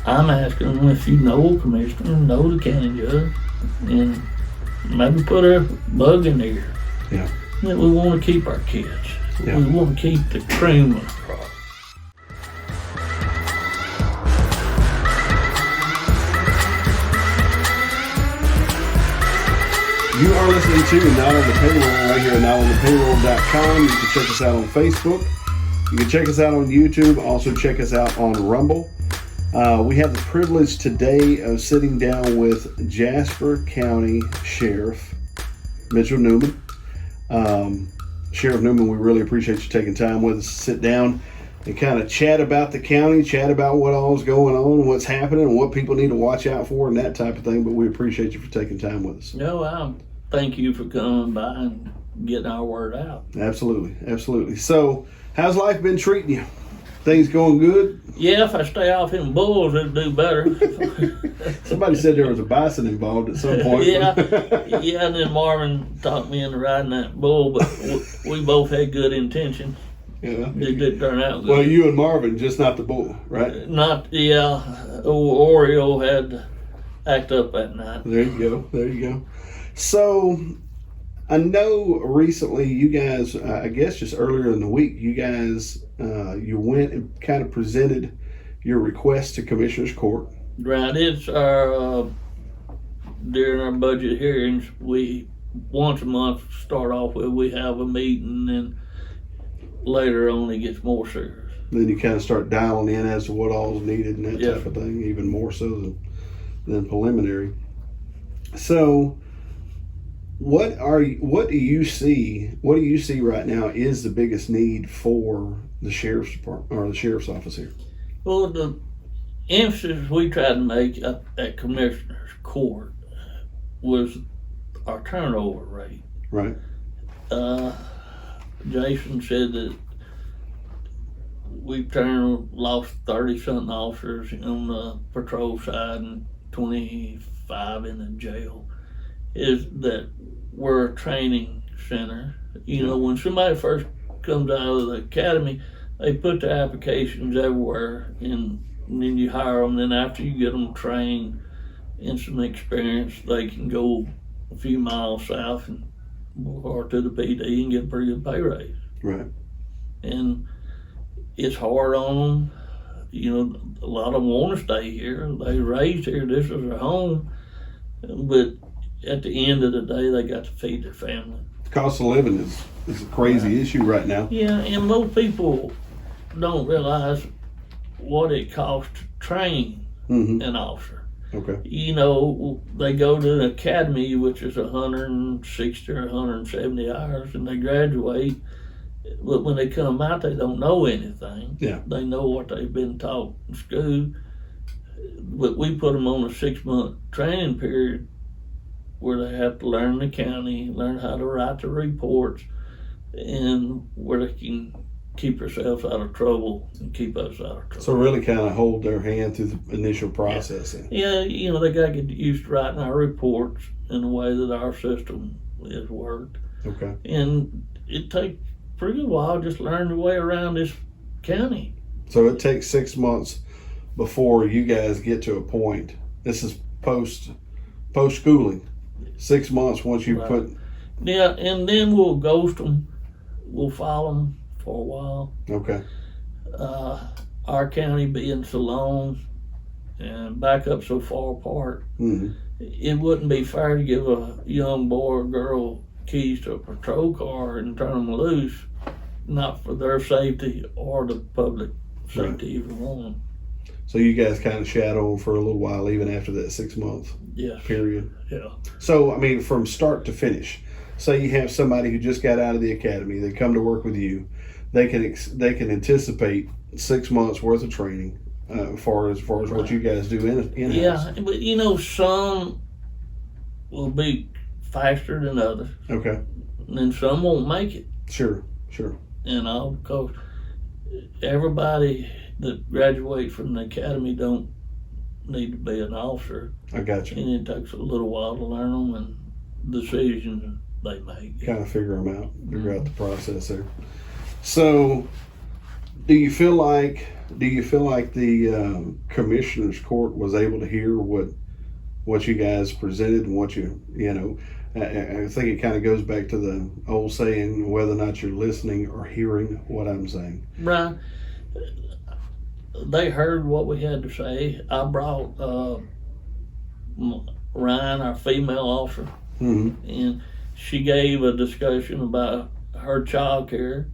I'm asking them if you know a commissioner, know the county judge, and maybe put a bug in there. Yeah. That we want to keep our kids. Yeah. We want to keep the cream of the crop. You are listening to Not on the Payroll right here at notonthepayroll.com. You can check us out on Facebook. You can check us out on YouTube. Also check us out on Rumble. We have the privilege today of sitting down with Jasper County Sheriff Mitchel Newman. Sheriff Newman, we really appreciate you taking time with us to sit down and kind of chat about the county, chat about what all's going on, what's happening, and what people need to watch out for and that type of thing. But we appreciate you for taking time with us. No, I thank you for coming by and getting our word out. Absolutely, absolutely. So, how's life been treating you? Things going good? Yeah, if I stay off them bulls, it'll do better. Somebody said there was a bison involved at some point. Yeah, and then Marvin talked me into riding that bull, but we both had good intentions. Yeah. It did turn out good. Well, you and Marvin, just not the bull, right? Old Oreo had to act up that night. There you go. So, I know recently you guys, I guess just earlier in the week, you guys, you went and kind of presented your request to Commissioner's Court. Right, it's our, during our budget hearings, we, once a month, start off with, we have a meeting, and later on it gets more serious. Then you kind of start dialing in as to what all's needed and that type of thing, even more so than preliminary. So, what do you see right now is the biggest need for the sheriff's department or the sheriff's office here? Well, the emphasis we tried to make at Commissioner's Court was our turnover rate. Right. Jason said that we've lost 30-something officers on the patrol side and 25 in the jail. Is that we're a training center. You know, when somebody first comes out of the academy, they put their applications everywhere, and then you hire them. Then after you get them trained and some experience, they can go a few miles south or to the PD and get a pretty good pay raise. Right. And it's hard on them. You know, a lot of them want to stay here. They raised here. This is their home. But at the end of the day, they got to feed their family. The cost of living is a crazy issue right now. Yeah, and most people don't realize what it costs to train an officer. Okay. You know, they go to an academy, which is 160 or 170 hours, and they graduate. But when they come out, they don't know anything. Yeah. They know what they've been taught in school. But we put them on a 6-month training period where they have to learn the county, learn how to write the reports, and where they can keep themselves out of trouble and keep us out of trouble. So really kind of hold their hand through the initial processing. Yeah, you know, they got to get used to writing our reports in the way that our system is worked. Okay. And it takes a pretty good while just learn your way around this county. So it takes 6 months before you guys get to a point. This is post schooling. 6 months once you put. Yeah, and then we'll ghost them. We'll follow them for a while. Okay. Our county being so long and back up so far apart, it wouldn't be fair to give a young boy or girl keys to a patrol car and turn them loose, not for their safety or the public safety either one. So you guys kind of shadow them for a little while, even after that 6 month period. Yeah. So I mean, from start to finish, say you have somebody who just got out of the academy, they come to work with you, they can anticipate 6 months worth of training, as far as what you guys do in-house. Yeah, but you know, some will be faster than others. Okay. And then some won't make it. Sure. You know, because everybody that graduates from the academy don't need to be an officer. I got you. And it takes a little while to learn them and decisions they make. Kind of figure them out, figure out the process there. So Do you feel like the commissioner's court was able to hear what you guys presented and what you know? I think it kind of goes back to the old saying, whether or not you're listening or hearing what I'm saying. Right. They heard what we had to say. I brought Ryan, our female officer, and she gave a discussion about her child care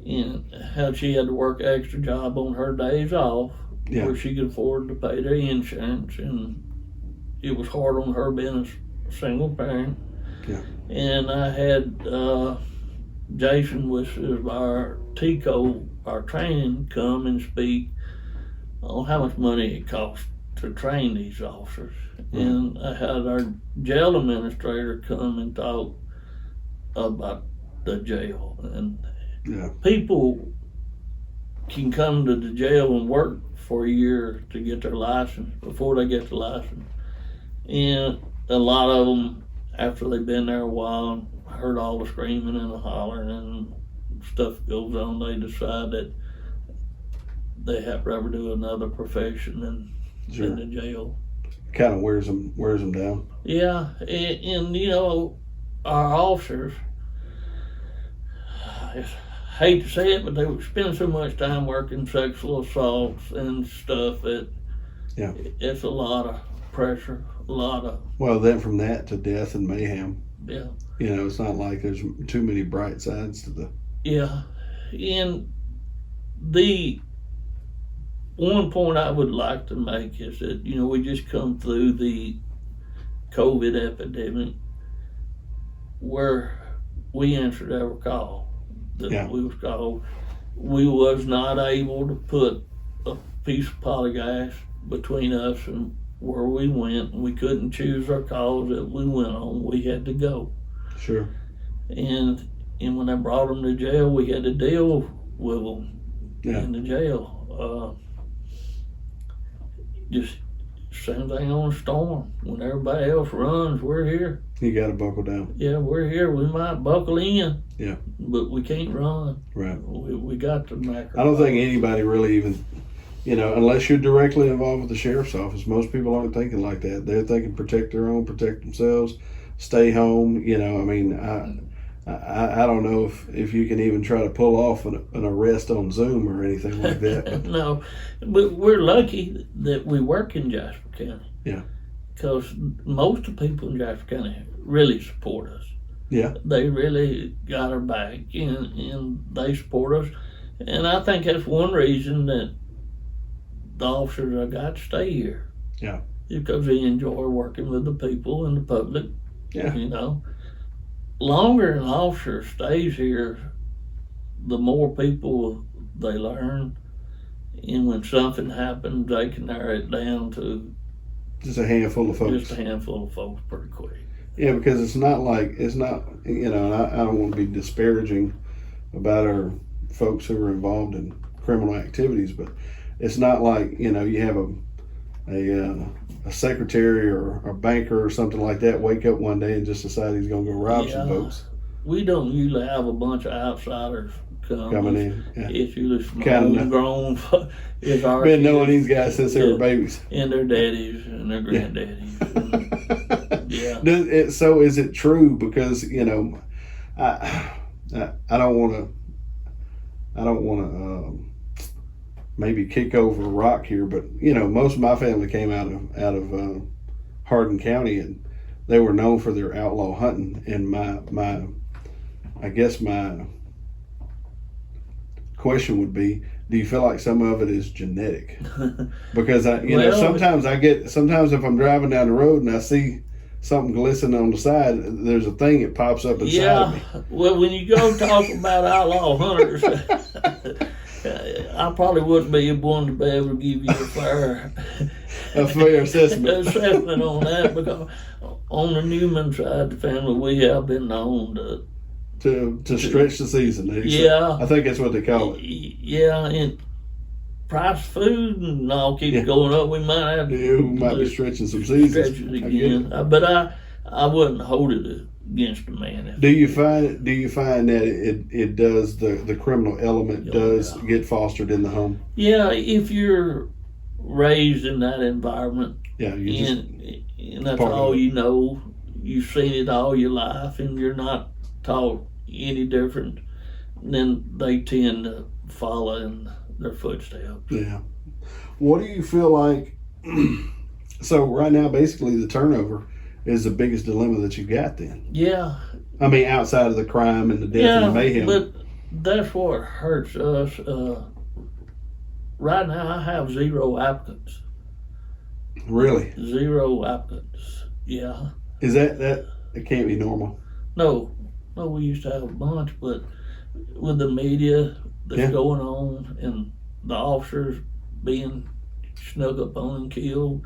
and how she had to work an extra job on her days off where she could afford to pay their insurance, and it was hard on her being a single parent. Yeah. And I had Jason, which is our TCO, our training, come and speak on how much money it costs to train these officers. And I had our jail administrator come and talk about the jail. And people can come to the jail and work for a year to get their license before they get the license. And a lot of them, after they've been there a while, heard all the screaming and the hollering and stuff goes on, they decide that they have to ever do another profession in the jail. Kind of wears them down. Yeah, and you know, our officers, I hate to say it, but they would spend so much time working sexual assaults and stuff that it's a lot of pressure, a lot of... Well, then from that to death and mayhem. Yeah. You know, it's not like there's too many bright sides to the... Yeah, and the one point I would like to make is that, you know, we just come through the COVID epidemic where we answered every call that we was called. We was not able to put a piece of polygas between us and where we went. We couldn't choose our calls that we went on. We had to go. Sure. And when I brought them to jail, we had to deal with them in the jail. Just same thing on a storm. When everybody else runs, we're here. You got to buckle down. Yeah, we're here. We might buckle in. Yeah. But we can't run. Right. We got to make. I don't think anybody really even, you know, unless you're directly involved with the sheriff's office, most people aren't thinking like that. They're thinking protect their own, protect themselves, stay home. You know, I mean, I don't know if you can even try to pull off an arrest on Zoom or anything like that. But. No, but we're lucky that we work in Jasper County. Yeah. Because most of the people in Jasper County really support us. Yeah. They really got our back and they support us. And I think that's one reason that the officers I got stay here. Yeah. Because they enjoy working with the people and the public. Yeah. You know. Longer an officer stays here, the more people they learn, and when something happens, they can narrow it down to just a handful of folks. Just a handful of folks pretty quick. Yeah, because it's not, you know, and I don't want to be disparaging about our folks who are involved in criminal activities, but it's not like, you know, you have a secretary or a banker or something like that wake up one day and just decide he's going to go rob some folks. We don't usually have a bunch of outsiders coming in. Yeah. It's usually some homegrown. It's our been knowing these guys since they were babies. And their daddies and their granddaddies. Yeah. So is it true? Because, you know, I don't want to maybe kick over a rock here, but you know, most of my family came out of Hardin County, and they were known for their outlaw hunting. And I guess my question would be, do you feel like some of it is genetic? Because sometimes if I'm driving down the road and I see something glistening on the side, there's a thing that pops up inside of me. Well, when you go talk about outlaw hunters, I probably wouldn't be one to be able to give you a fair assessment on that, because on the Newman side of the family, we have been known to stretch the season. Yeah, I think that's what they call it. Yeah, and price of food and all keeps going up. We might have we might be stretching some seasons again. But I wouldn't hold it against a man. Do you find that it does the criminal element does get fostered in the home? Yeah, if you're raised in that environment, Yeah, and that's all you know, you've seen it all your life, and you're not taught any different, then they tend to follow in their footsteps. Yeah. What do you feel like? So right now, basically, the turnover is the biggest dilemma that you got. Then, yeah, I mean, outside of the crime and the death and the mayhem, but that's what hurts us. Right now, I have 0 applicants. Really? 0 applicants. Yeah. Is that it? Can't be normal. No, we used to have a bunch, but with the media that's going on and the officers being snuck up on and killed,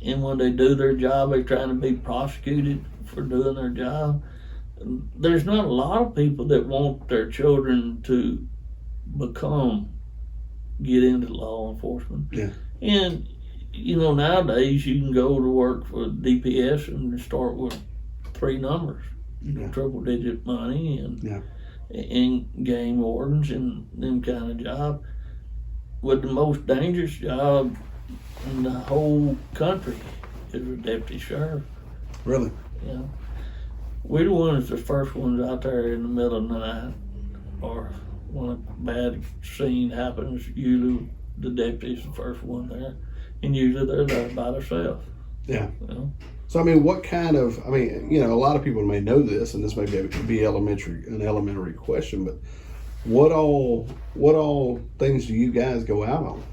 and when they do their job, they're trying to be prosecuted for doing their job. There's not a lot of people that want their children to get into law enforcement. Yeah. And, nowadays you can go to work for DPS and start with 3 numbers, triple digit money and game wardens and them kind of job. With the most dangerous job in the whole country is a deputy sheriff. Really? Yeah. We're the ones, the first ones out there in the middle of the night, or when a bad scene happens, usually the deputy's the first one there, and usually they're there by themselves. Yeah. You know? So, I mean, what kind of, a lot of people may know this, and this may be an elementary question, but what all things do you guys go out on?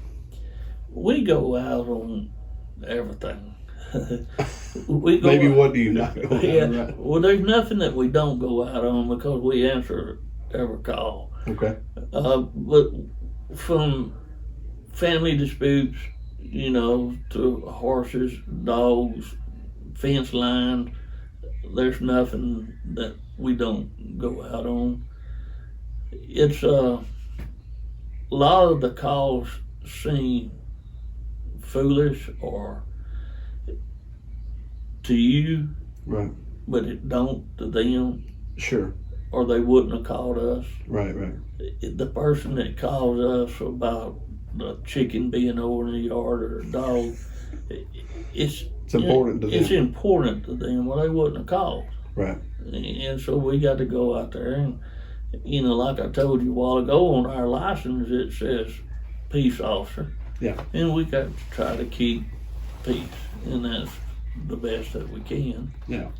We go out on everything. Maybe what do you not go out on? Right? Well, there's nothing that we don't go out on because we answer every call. Okay. But from family disputes, to horses, dogs, fence lines, there's nothing that we don't go out on. It's a lot of the calls seem foolish or to you, right? But it don't to them. Sure. Or they wouldn't have called us. Right. The person that calls us about the chicken being over in the yard or a dog, it's important to them. It's important to them, or they wouldn't have called. Right. And so we got to go out there and, like I told you a while ago, on our license it says peace officer. Yeah. And we got to try to keep peace, and that's the best that we can. Yeah.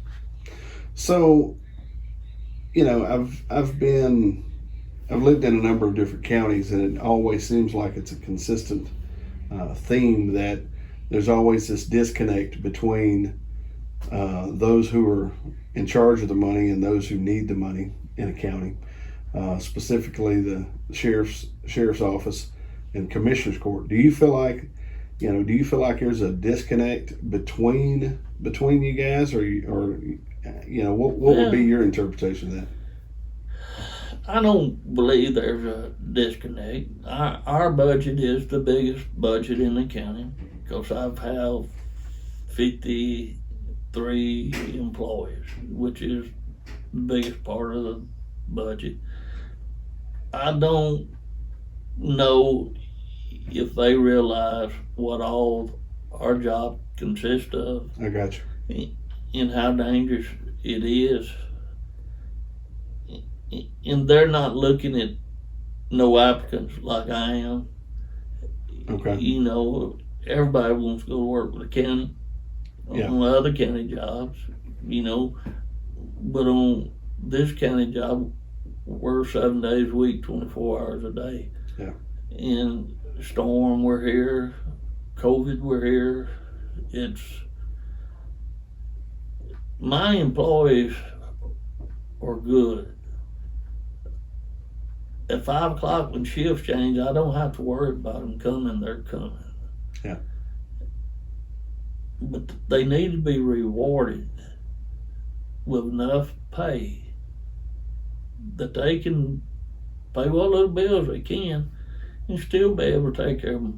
So, I've lived in a number of different counties, and it always seems like it's a consistent theme that there's always this disconnect between those who are in charge of the money and those who need the money in a county, specifically the sheriff's office and commissioner's court. Do you feel like there's a disconnect between you guys, or what would be your interpretation of that? I don't believe there's a disconnect. Our budget is the biggest budget in the county because I've had 53 employees, which is the biggest part of the budget. I don't know if they realize what all our job consists of. I got you. And how dangerous it is. And they're not looking at no applicants like I am. Okay. Everybody wants to go to work with the county on other county jobs, but on this county job, we're 7 days a week, 24 hours a day. Yeah. And storm, we're here. COVID, we're here. My employees are good. At 5 o'clock when shifts change, I don't have to worry about them coming, they're coming. Yeah. But they need to be rewarded with enough pay that they can pay what little bills they can and still be able to take care of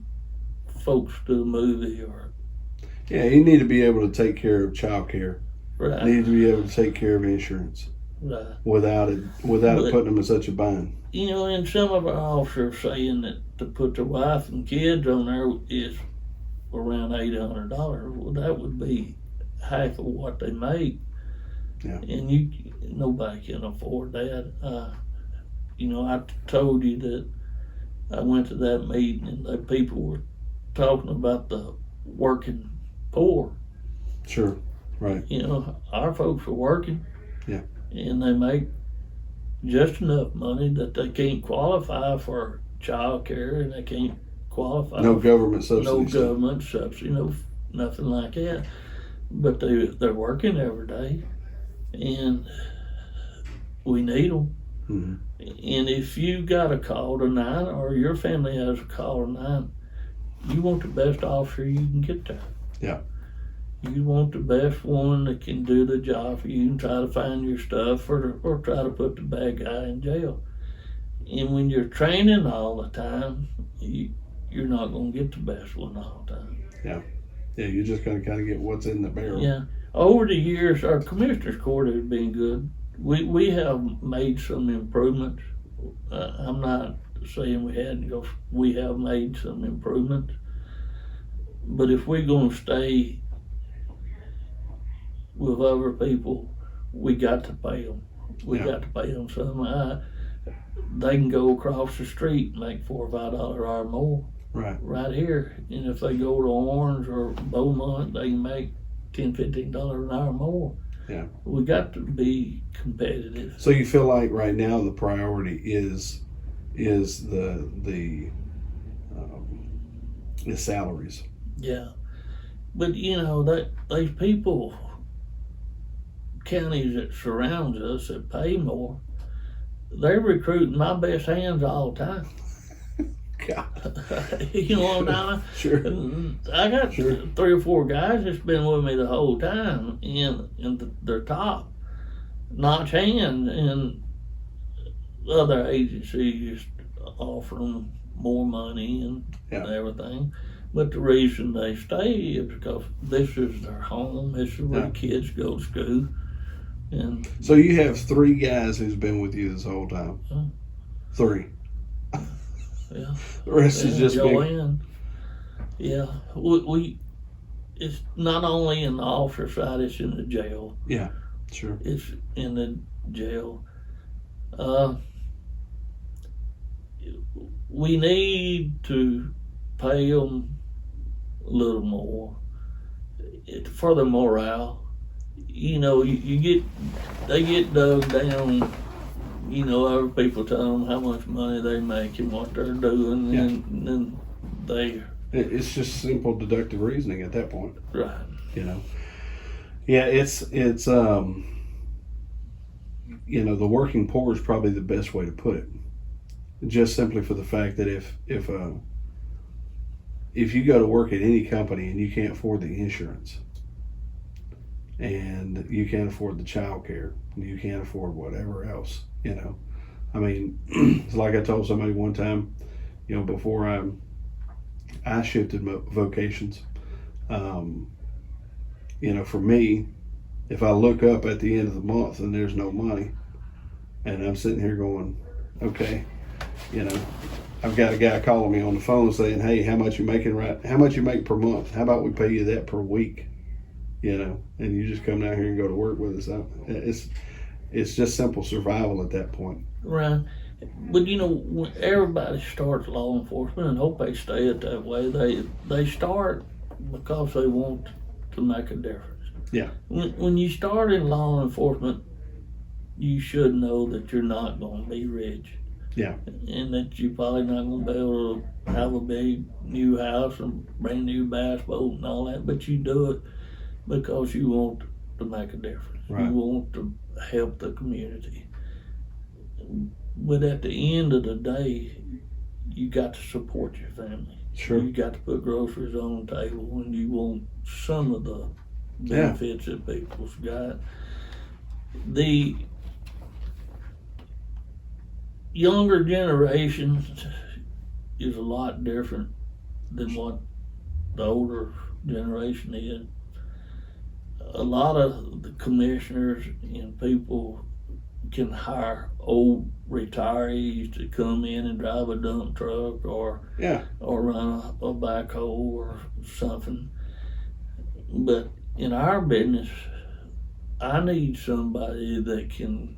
folks to the movie or. Yeah, you need to be able to take care of child care. Right. need to be able to take care of insurance Right. without it putting them in such a bind. You know, and some of our officers saying that to put their wife and kids on there is around $800. Well, that would be half of what they make. Yeah. And nobody can afford that. You know, I told you that I went to that meeting and the people were talking about the working poor. Sure. Right. You know, our folks are working. Yeah. And they make just enough money that they can't qualify for child care and they can't qualify No for government subsidy. no government subsidy, nothing like that. But they're working every day, and we need them. Mm-hmm. And if you got a call to 9 or your family has a call to 9, you want the best officer you can get there. Yeah. You want the best one that can do the job for you and try to find your stuff or try to put the bad guy in jail. And when you're training all the time, you're not going to get the best one all the time. Yeah, you're just going to kind of get what's in the barrel. Yeah. Over the years, our commissioner's court has been good. We have made some improvements. I'm not saying we hadn't, because we have made some improvements. But if we're going to stay with other people, we got to pay them. We got to pay them something. They can go across the street and make $4 or $5 an hour more. Right here. And if they go to Orange or Beaumont, they can make $10, $15 an hour more. Yeah. We got to be competitive. So you feel like right now the priority is the salaries. Yeah. But you know, those people, counties that surrounds us that pay more, they're recruiting my best hands all the time. God. You know what I'm Sure. I got 3 or 4 guys that's been with me the whole time, and they're top notch hands, and other agencies offer them more money and everything. But the reason they stay is because this is their home. This is where the kids go to school. And so you have 3 guys who's been with you this whole time. 3. Yeah. The rest is just Joanne. Yeah. We it's not only in the officer side, it's in the jail. Yeah, sure. It's in the jail. We need to pay them a little more for their morale. You know, they get dug down. You know, other people tell them how much money they make and what they're doing, and then they. It's just simple deductive reasoning at that point. Right. You know. Yeah, it's you know, the working poor is probably the best way to put it. Just simply for the fact that if you go to work at any company and you can't afford the insurance, and you can't afford the child care, and you can't afford whatever else, you know. I mean, it's like I told somebody one time, you know, before I shifted vocations, you know, for me, if I look up at the end of the month and there's no money, and I'm sitting here going, okay, you know, I've got a guy calling me on the phone saying, hey, how much you making how much you make per month? How about we pay you that per week? You know, and you just come down here and go to work with us. It's just simple survival at that point. Right. But you know, when everybody starts law enforcement, and hope they stay it that way, they start because they want to make a difference. Yeah. When you start in law enforcement, you should know that you're not going to be rich. Yeah. And that you're probably not going to be able to have a big new house and brand new bass boat and all that, but you do it because you want to make a difference. Right. You want to help the community. But at the end of the day, you got to support your family. Sure. You got to put groceries on the table, and you want some of the benefits that people's got. The younger generation is a lot different than what the older generation is. a lot of the commissioners and people can hire old retirees to come in and drive a dump truck or run a backhoe or something. But in our business, I need somebody that can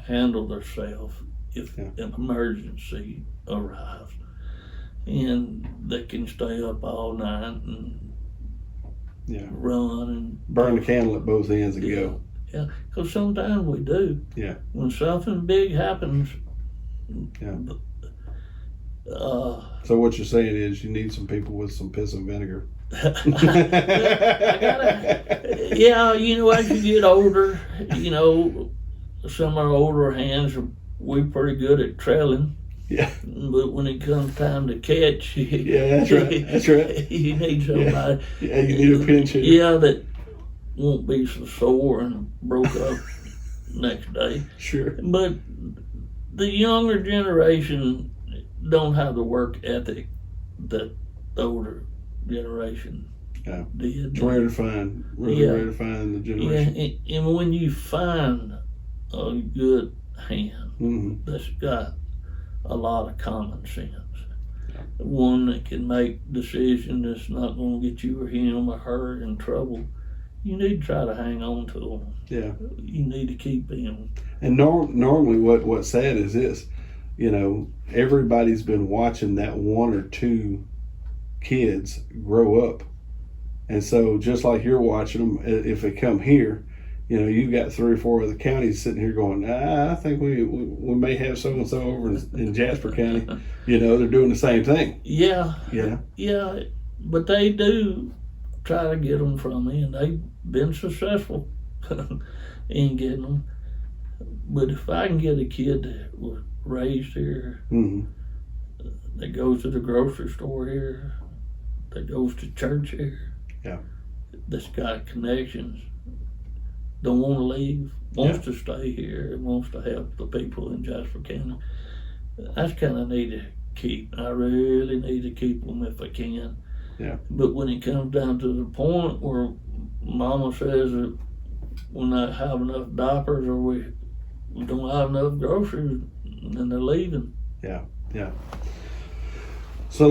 handle themselves if an emergency arrives, and that can stay up all night and run and burn the candle at both ends and go. Yeah, because sometimes we do. Yeah. When something big happens. Yeah. So what you're saying is you need some people with some piss and vinegar. As you get older, some of our older hands we're pretty good at trailing. Yeah. But when it comes time to catch, that's right. That's right. You need somebody. Yeah, you need a pinch hitter. Yeah, that won't be so sore and broke up next day. Sure. But the younger generation don't have the work ethic that the older generation did. It's rare to find. Rare to find the generation. Yeah, and when you find a good hand that's got a lot of common sense, one that can make decisions that's not going to get you or him or her in trouble, you need to try to hang on to them. Yeah. You need to keep them. And normally what's sad is this, everybody's been watching that one or two kids grow up. And so just like you're watching them, if they come here, you've got 3 or 4 other counties sitting here going, I think we may have so-and-so over in Jasper County. They're doing the same thing. Yeah. Yeah, but they do try to get them from me, and they've been successful in getting them. But if I can get a kid that was raised here, that goes to the grocery store here, that goes to church here, that's got connections, don't want to leave, wants to stay here, and wants to help the people in Jasper County, that's kind of need to keep. I really need to keep them if I can. Yeah. But when it comes down to the point where Mama says that we not have enough diapers or we don't have enough groceries, and they're leaving. Yeah. So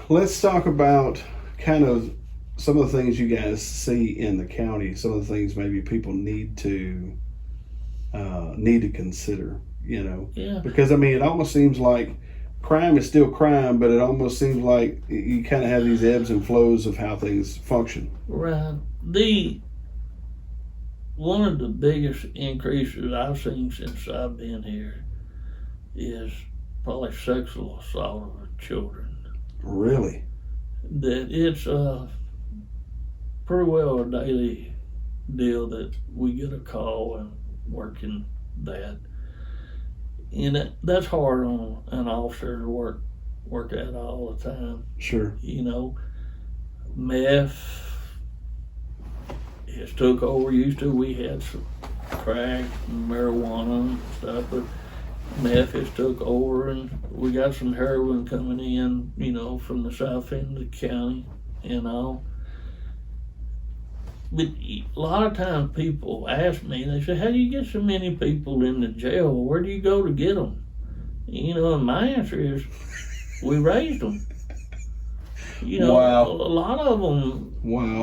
let's talk about kind of some of the things you guys see in the county. Some of the things maybe people need to consider. Yeah. Because it almost seems like crime is still crime, but it almost seems like you kind of have these ebbs and flows of how things function. Right. One of the biggest increases I've seen since I've been here is probably sexual assault of children. Really? That it's pretty well a daily deal that we get a call and working that. And that's hard on an officer to work at all the time. Sure. Meth has took over. We had some crack and marijuana and stuff, but meth has took over, and we got some heroin coming in, from the south end of the county and all. But a lot of times people ask me, they say, how do you get so many people in the jail? Where do you go to get them? And my answer is, we raised them. Wow. A lot of them,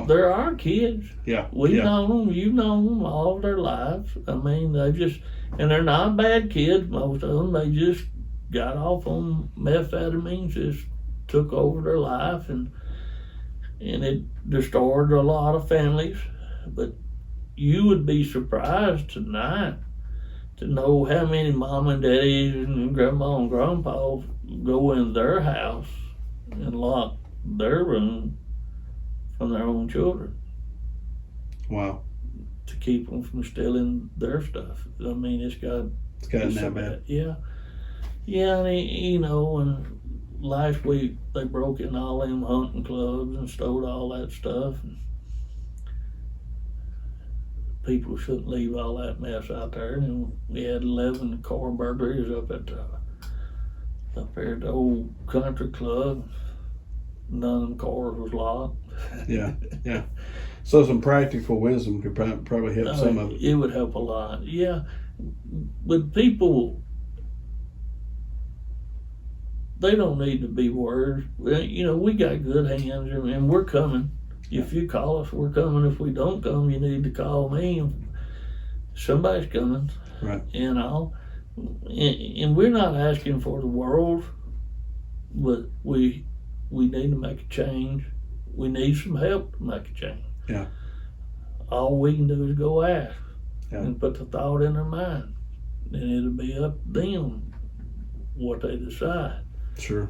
they're our kids. Yeah. We've known them, you've known them all of their lives. And they're not bad kids, most of them. They just got off on methamphetamines, just took over their life, and it destroyed a lot of families. But you would be surprised tonight to know how many mom and daddies and grandma and grandpa go in their house and lock their room from their own children. Wow. To keep them from stealing their stuff. It's gotten that bad. Yeah. And last week they broke in all them hunting clubs and stole all that stuff. And people shouldn't leave all that mess out there. And we had 11 car burglaries up there at the old country club. none of them cars was locked. Yeah. So some practical wisdom could probably help some of it. It would help a lot. Yeah, but people, they don't need to be worried. We got good hands, and we're coming. If you call us, we're coming. If we don't come, you need to call me. Somebody's coming. Right. And we're not asking for the world, but we need to make a change. We need some help to make a change. Yeah. All we can do is go ask and put the thought in their mind. And it'll be up to them what they decide. Sure.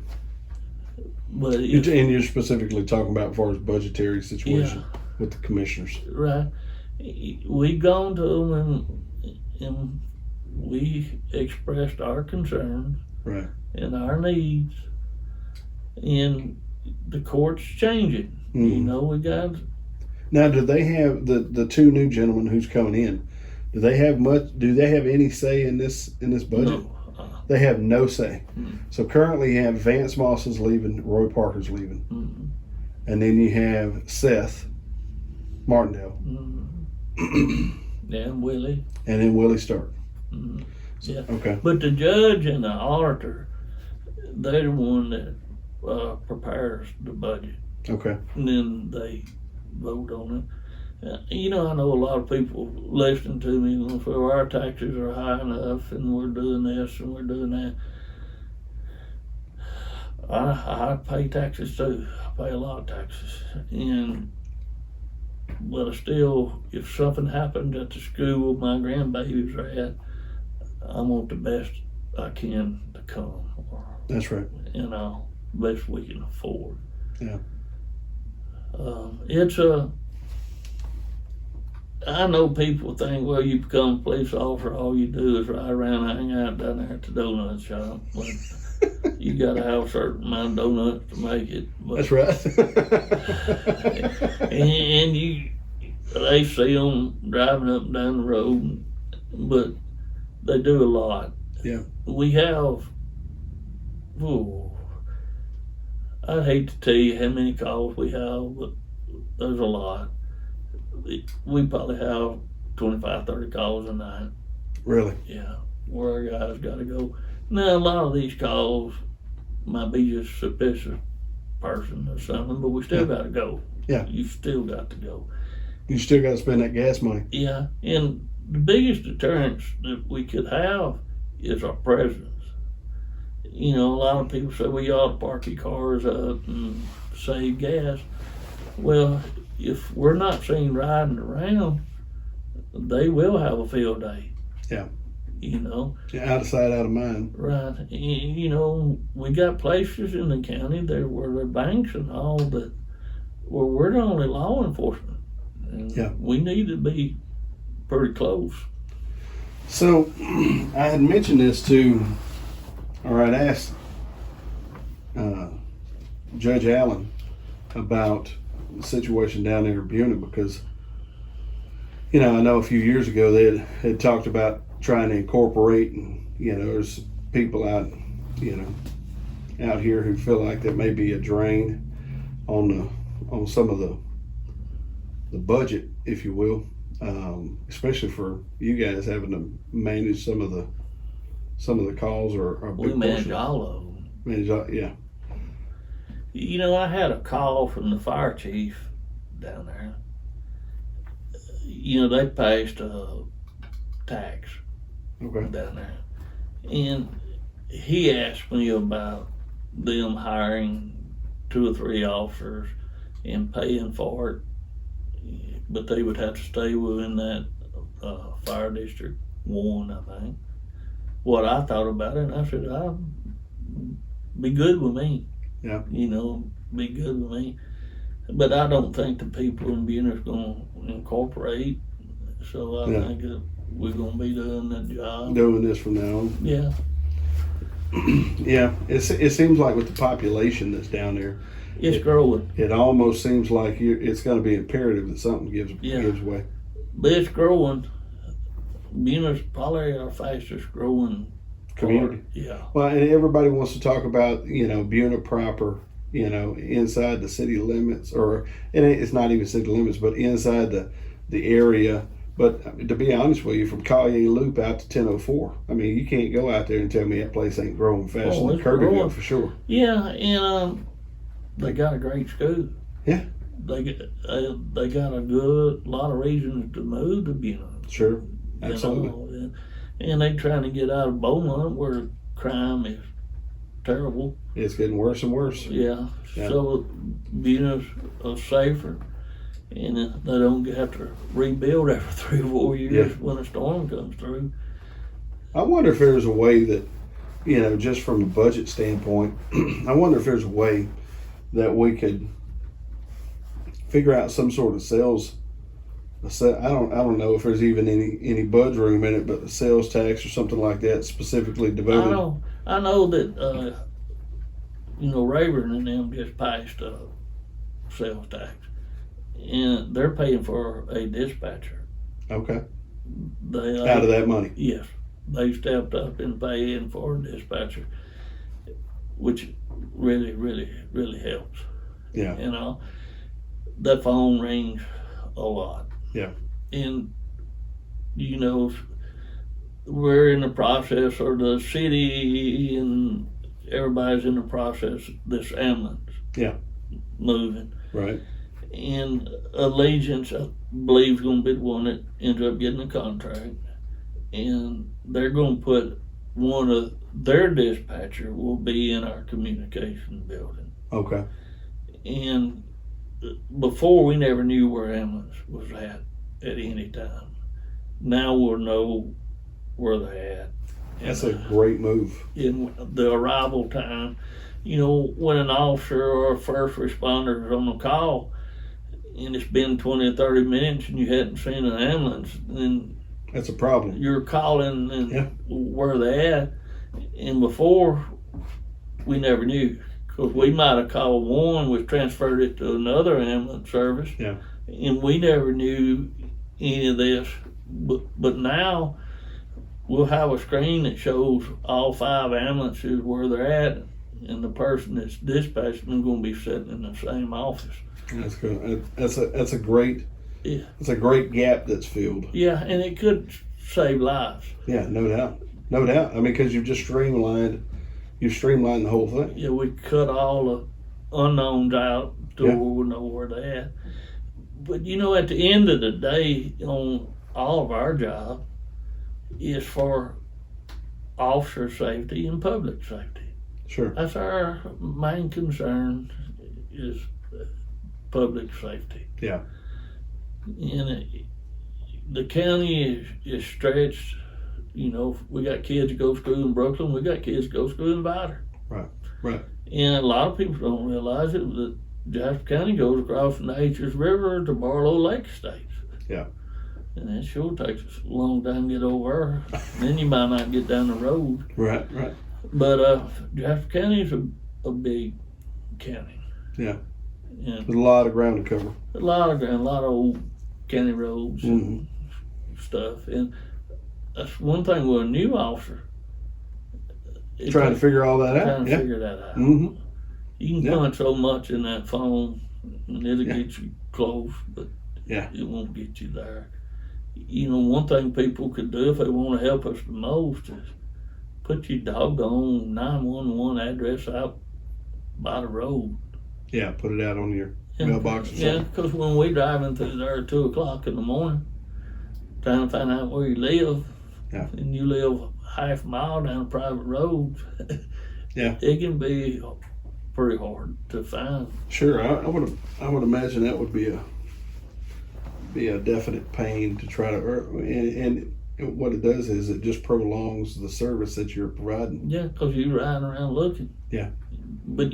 But and you're specifically talking about as far as budgetary situation with the commissioners. Right. We gone to them and we expressed our concerns. Right. And our needs. And the court's changing. Mm-hmm. We got. Now, do they have the two new gentlemen who's coming in? Do they have any say in this budget? No. They have no say. Mm-hmm. So currently you have Vance Moss is leaving, Roy Parker's leaving, and then you have Seth Martindale, and Willie, and then Willie Stark. So, yeah. Okay. But the judge and the auditor, they're the one that prepares the budget. Okay. And then they vote on it. I know a lot of people listening to me, well, our taxes are high enough and we're doing this and we're doing that. I pay taxes too. I pay a lot of taxes. But still, if something happens at the school my grandbabies are at, I want the best I can to come. That's right. Best we can afford. Yeah. I know people think, well, you become a police officer, all you do is ride around and hang out down there at the donut shop. But you got to have a certain amount of donuts to make it. But, that's right. and they see them driving up and down the road, but they do a lot. Yeah. We have, I'd hate to tell you how many calls we have, but there's a lot. We probably have 25, 30 calls a night. Really? Yeah, where our guys got to go. Now, a lot of these calls might be just a suspicious person or something, but we still got to go. Yeah. You still got to go. You still got to spend that gas money. Yeah, and the biggest deterrence that we could have is our presence. A lot of people say, well, you ought to park your cars up and save gas. Well, if we're not seen riding around, they will have a field day. Yeah. Yeah, out of sight, out of mind. Right. We got places in the county there where there are banks and all that where we're the only law enforcement. And we need to be pretty close. So I had mentioned this I'd asked Judge Allen about the situation down there in Buna because, I know a few years ago they had talked about trying to incorporate, and there's people out here who feel like there may be a drain on some of the budget, if you will, especially for you guys having to manage some of the calls or we manage all of them. Yeah. I had a call from the fire chief down there. They passed a tax down there. And he asked me about them hiring 2 or 3 officers and paying for it, but they would have to stay within that fire district 1, I think. What I thought about it, and I said, I'll be good with me. Yeah. Be good with me. But I don't think the people in Buna's going to incorporate. So I think that we're going to be doing that job. Doing this from now on. Yeah. Yeah. It seems like with the population that's down there, it's growing. It almost seems like it's going to be imperative that something gives way. But it's growing. Buna's probably our fastest growing community. Yeah. Well, and everybody wants to talk about, Buna proper, inside the city limits, or it's not even city limits, but inside the area. But to be honest with you, from Collier Loop out to 1004, I mean, you can't go out there and tell me that place ain't growing faster than Kirbyville for sure. Yeah, and they got a great school. Yeah. They got a lot of reasons to move to Buena. Sure, absolutely. And they trying to get out of Beaumont where crime is terrible. It's getting worse and worse. Yeah. So Buena's safer, and they don't have to rebuild every 3 or 4 years when a storm comes through. I wonder if there's a way that, just from a budget standpoint, I wonder if there's a way that we could figure out some sort of sales. I don't know if there's even any budge room in it, but the sales tax or something like that specifically devoted. I know that Rayburn and them just passed a sales tax, and they're paying for a dispatcher. Okay. Out of that money. Yes, they stepped up and paying for a dispatcher, which really, really, really helps. Yeah. That phone rings a lot. Yeah. And, we're in the process, or the city and everybody's in the process, this ambulance. Yeah. Moving. Right. And Allegiance, I believe, is going to be the one that ends up getting the contract. And they're going to put one of their dispatcher will be in our communication building. Okay. And before, we never knew where ambulance was at any time. Now we'll know where they're at. That's a great move. In the arrival time, when an officer or a first responder is on a call and it's been 20 or 30 minutes and you hadn't seen an ambulance, then that's a problem. You're calling and where they're at. And before, we never knew. Because we might have called one, we transferred it to another ambulance service, and we never knew any of this. But now we'll have a screen that shows all 5 ambulances where they're at, and the person that's dispatching them going to be sitting in the same office. That's good. That's a great. Yeah. It's a great gap that's filled. Yeah, and it could save lives. Yeah, no doubt. I mean, because you've just streamlined the whole thing. Yeah, we cut all the unknowns out to where we know where they're at. But at the end of the day, on all of our job is for officer safety and public safety. Sure. That's our main concern, is public safety. Yeah. And the county is stretched. We got kids that go to school in Brooklyn. We got kids that go to school in Vidor. Right. And a lot of people don't realize it, that Jasper County goes across from the H's River to Barlow Lake Estates. Yeah. And that sure takes us a long time to get over. Then you might not get down the road. Right. But Jasper County is a big county. Yeah. And there's a lot of ground to cover. A lot of old county roads and stuff. And that's one thing with a new officer. Trying to figure all that out. Trying to figure that out. Mm-hmm. You can punch so much in that phone, and it'll get you close, but it won't get you there. One thing people could do if they want to help us the most is put your doggone 911 address out by the road. Yeah, put it out on your mailbox or something. Yeah, because when we're driving through there at 2 o'clock in the morning, trying to find out where you live, and you live half a mile down a private road, it can be pretty hard to find. Sure, I would imagine that would be a definite pain to try to, and what it does is it just prolongs the service that you're providing. Yeah, because you're riding around looking. Yeah. But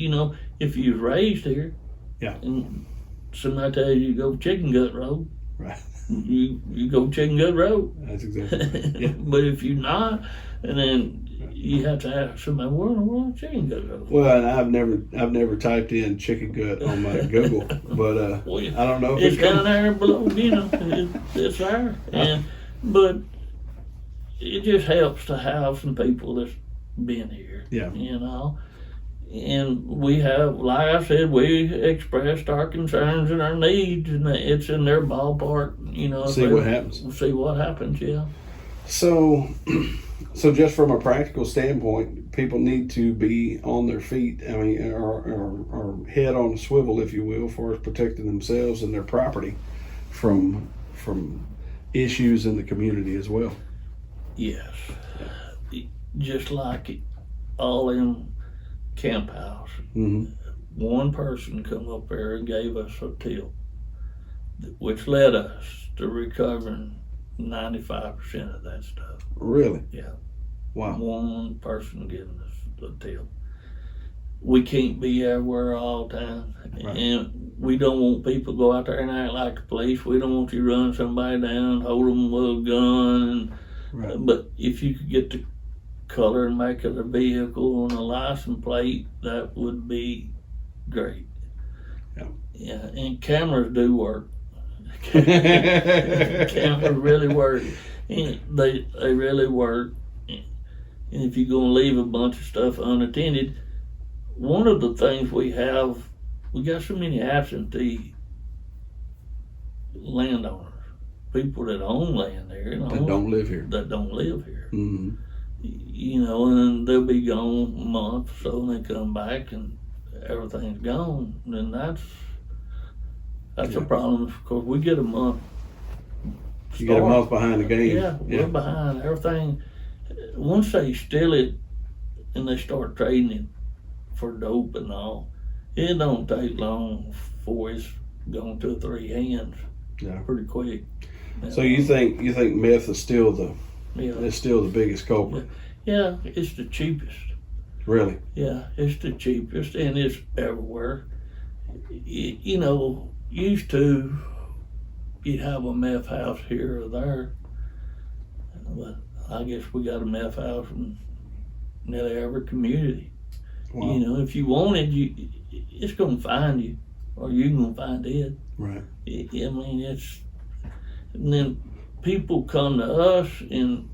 if you was raised here, and somebody tells you go Chicken Gut Road, right, you go Chicken Gut Road. That's exactly right. Yeah. But if you're not, and then you have to ask somebody, where in the world is Chicken Gut Road? Well, and I've never typed in chicken gut on my Google, but I don't know if it's down there below. It's there, but it just helps to have some people that's been here. Yeah. And we have, like I said, we expressed our concerns and our needs, and it's in their ballpark. You know, See what happens. See what happens. Yeah. So, so just from a practical standpoint, people need to be on their feet. I mean, or head on a swivel, if you will, for protecting themselves and their property from issues in the community as well. Yes. Just like all in camp house, one person come up there and gave us a tip, which led us to recovering 95% of that stuff. Really? Yeah. Wow. One person giving us the tip. We can't be everywhere all the time. Right. And we don't want people to go out there and act like the police. We don't want you to run somebody down, hold them with a gun. Right. But if you could get the color and make of the vehicle and a license plate, that would be great. Yeah. Yeah, and cameras do work. Cameras really work. And they really work. And if you're going to leave a bunch of stuff unattended, one of the things we got so many absentee landowners, people that own land there, that don't live here. That don't live here. Mm-hmm. You know, and they'll be gone a month or so, and they come back and everything's gone. And that's a problem, because we get a month. You get a month behind the game. Yeah, we're behind everything. Once they steal it and they start trading it for dope and all, it don't take long before it's gone 2 or 3 hands. Yeah, pretty quick. So you think meth is still the biggest culprit? Yeah, it's the cheapest. Really? Yeah, it's the cheapest, and it's everywhere. You know, used to, you'd have a meth house here or there, but I guess we got a meth house in nearly every community. Wow. You know, if you want it, it's going to find you, or you're going to find it. Right. I mean, and then people come to us and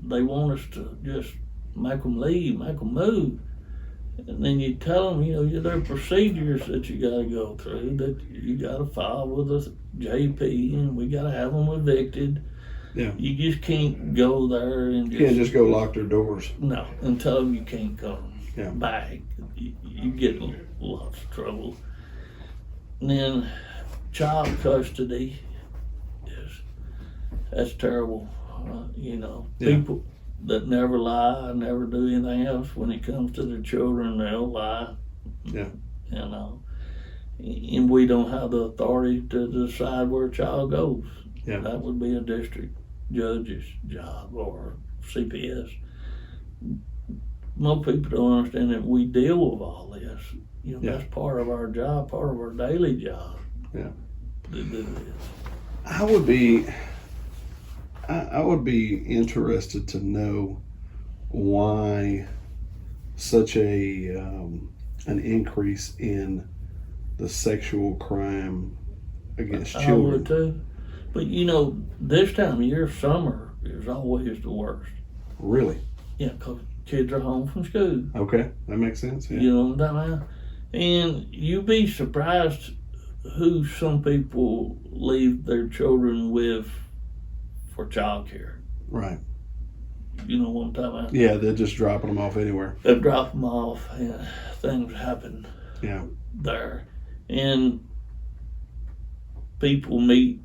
they want us to just make them leave, make them move. And then you tell them, you know, there are procedures that you got to go through, that you got to file with a JP, and we got to have them evicted. Yeah. You just can't go there and can't just go lock their doors. No, and tell them you can't come back. You get in lots of trouble. And then child custody that's terrible. You know, people that never lie, never do anything else. When it comes to their children, they'll lie. Yeah. You know, and we don't have the authority to decide where a child goes. Yeah. That would be a district judge's job or CPS. Most people don't understand that we deal with all this. You know, that's part of our job, part of our daily job. Yeah. To do this. I would be interested to know why such an increase in the sexual crime against children. I would too. But you know, this time of year, summer is always the worst. Really? Yeah, because kids are home from school. Okay, that makes sense. Yeah. You know what I'm talking about? And you'd be surprised who some people leave their children with for child care. Right. You know what I'm talking about? Yeah, they're just dropping them off anywhere. They drop them off, and things happen there. And people meet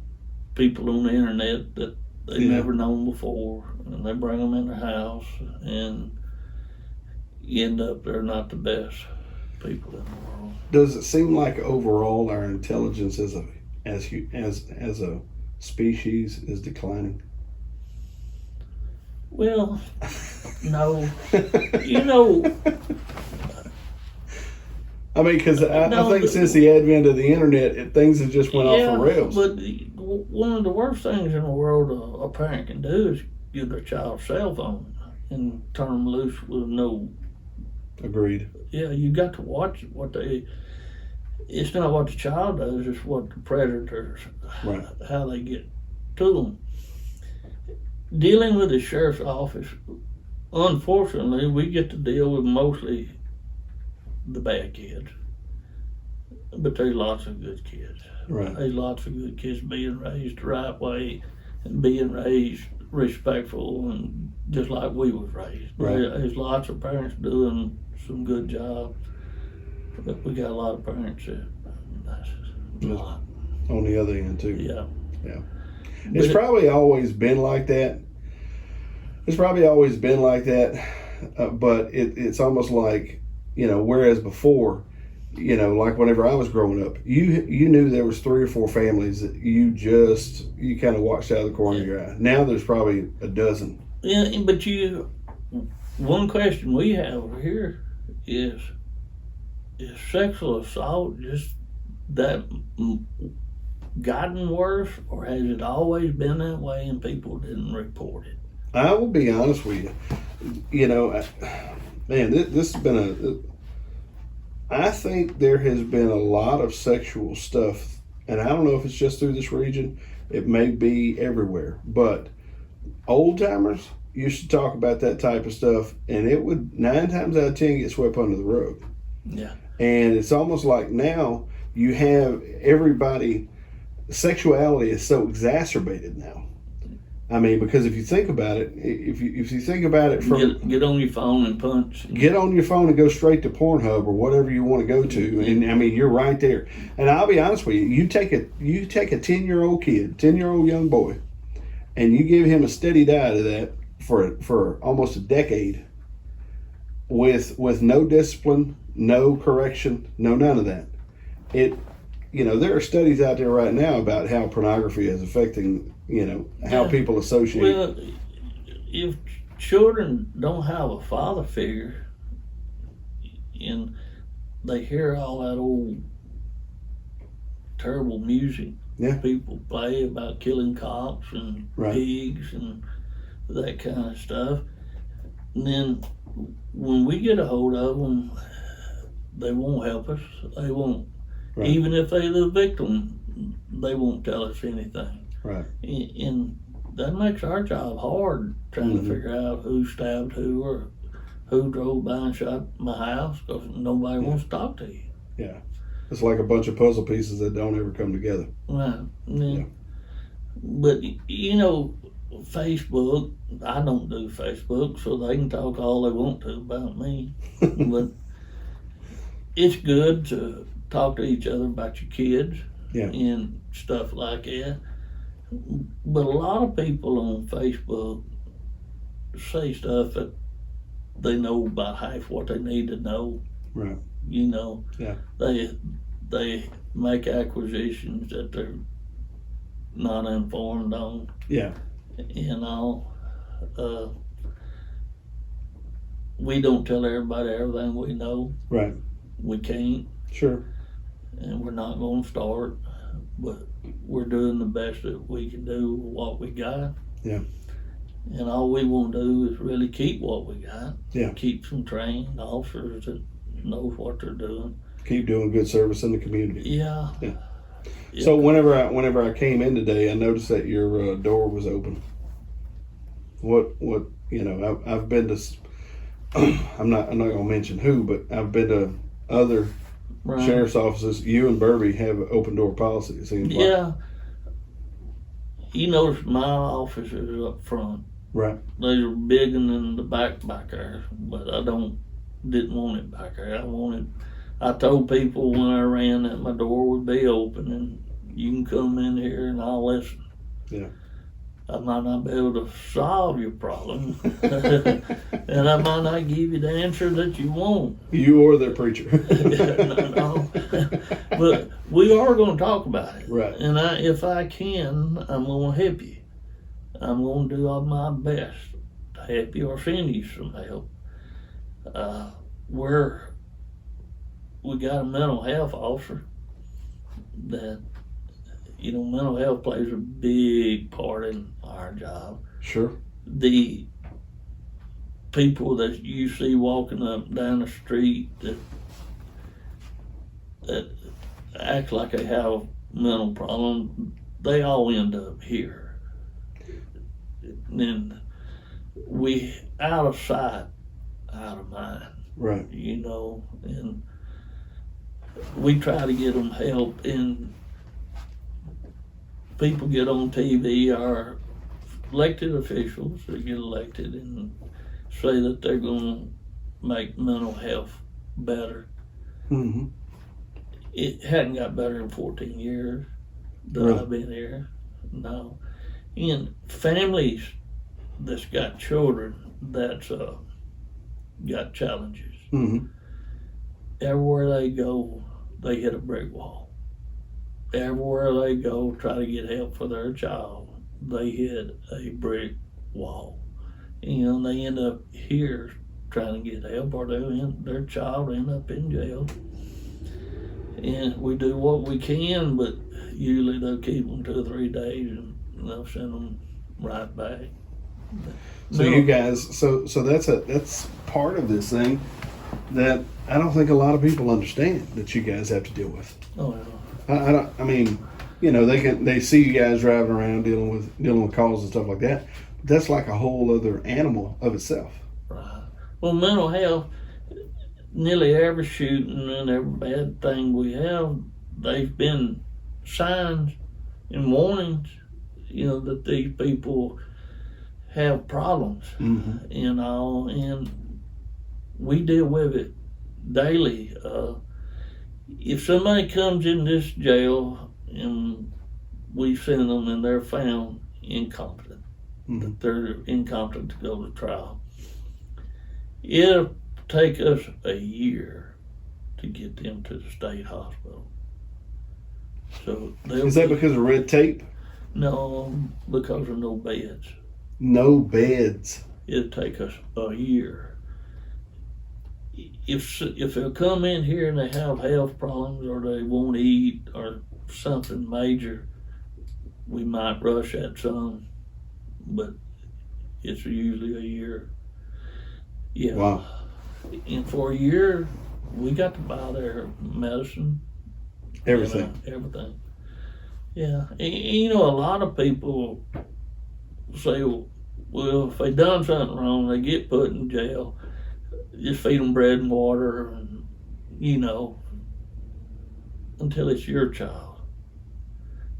people on the internet that they've never known before, and they bring them in their house, and you end up they're not the best people in the world. Does it seem like overall our intelligence as a species is declining? Well, no. You know, I mean, because I think since the advent of the internet, things have just went off the rails. But one of the worst things in the world a parent can do is give their child a cell phone and turn them loose with no. Agreed. Yeah, you got to watch what they. It's not what the child does; it's what the predators, how they get to them. Dealing with the sheriff's office, unfortunately, we get to deal with mostly the bad kids, but there's lots of good kids. Right. There's lots of good kids being raised the right way and being raised respectful and just like we was raised. Right. There's lots of parents doing some good job, but we got a lot of parents that that's not. On the other end too. Yeah. It's probably always been like that. But it's almost like, whereas before, like whenever I was growing up, you knew there was 3 or 4 families that you kind of watched out of the corner of your eye. Now there's probably a dozen. Yeah, but one question we have over here is sexual assault just that gotten worse, or has it always been that way and people didn't report it? I will be honest with you. Man, this has been I think there has been a lot of sexual stuff, and I don't know if it's just through this region. It may be everywhere, but old timers used to talk about that type of stuff, and it would 9 times out of 10 get swept under the rug. Yeah. And it's almost like now you have everybody. Sexuality is so exacerbated now. I mean, because if you think about it, if you think about it from get on your phone and punch. Get on your phone and go straight to Pornhub or whatever you want to go to, and I mean you're right there. And I'll be honest with you, you take a 10-year-old kid, 10-year-old young boy, and you give him a steady diet of that for almost a decade, with no discipline, no correction, no none of that. There are studies out there right now about how pornography is affecting, how people associate. Well, if children don't have a father figure and they hear all that old terrible music people play about killing cops and pigs and that kind of stuff, and then when we get a hold of them, they won't help us. They won't. Right. Even if they're the victim, they won't tell us anything. Right. And that makes our job hard, trying to figure out who stabbed who or who drove by and shot my house, because nobody wants to talk to you. Yeah. It's like a bunch of puzzle pieces that don't ever come together. Right. Yeah. But, Facebook, I don't do Facebook, so they can talk all they want to about me. But it's good to talk to each other about your kids and stuff like that. But a lot of people on Facebook say stuff that they know about half what they need to know. Right. They make acquisitions that they're not informed on. Yeah. We don't tell everybody everything we know. Right. We can't. Sure. And we're not going to start, but we're doing the best that we can do with what we got. Yeah. And all we want to do is really keep what we got. Yeah. Keep some trained officers that knows what they're doing. Keep doing good service in the community. Yeah. Yeah. So whenever I came in today, I noticed that your door was open. I've been to. I'm not gonna mention who, but I've been to other sheriff's offices. You and Burby have an open door policy, it seems like. Yeah. You notice my office is up front. Right. They're big and in the back there, but I didn't want it back there. I told people when I ran that my door would be open and you can come in here and I'll listen. Yeah. I might not be able to solve your problem, and I might not give you the answer that you want. You or the preacher. No. But we are going to talk about it. Right. And if I can, I'm going to help you. I'm going to do all my best to help you or send you some help. We got a mental health officer that, mental health plays a big part in our job. Sure. The people that you see walking up and down the street that act like they have a mental problem, they all end up here. And we out of sight, out of mind. Right. And we try to get them help, and people get on TV, our elected officials that get elected, and say that they're going to make mental health better. Mm-hmm. It hadn't got better in 14 years that Really? I've been here. No. And families that's got children that's got challenges. Mm-hmm. Everywhere they go, they hit a brick wall. Everywhere they go, try to get help for their child, they hit a brick wall. And they end up here trying to get help, or their child end up in jail. And we do what we can, but usually they'll keep them 2 or 3 days and they'll send them right back. So you guys, so that's part of this thing that I don't think a lot of people understand that you guys have to deal with. Oh, yeah. I don't. I mean, you know, they see you guys driving around dealing with calls and stuff like that. That's like a whole other animal of itself. Right. Well, mental health, nearly every shooting and every bad thing we have, they've been signs and warnings, you know, that these people have problems, Mm-hmm. you know, and we deal with it daily. If somebody comes in this jail and we send them and they're found incompetent, Mm-hmm. that they're incompetent to go to trial, it'll take us a year to get them to the state hospital. So Is that because of red tape? No, because of no beds. No beds. It'll take us a year. If they'll come in here and they have health problems or they won't eat or something major, we might rush that some, but it's usually a year. Yeah. Wow. And for a year, we got to buy their medicine. Everything. Everything. Yeah. And, you know, a lot of people say, well, if they done something wrong, they get put in jail. Just feed them bread and water, and, you know, until it's your child.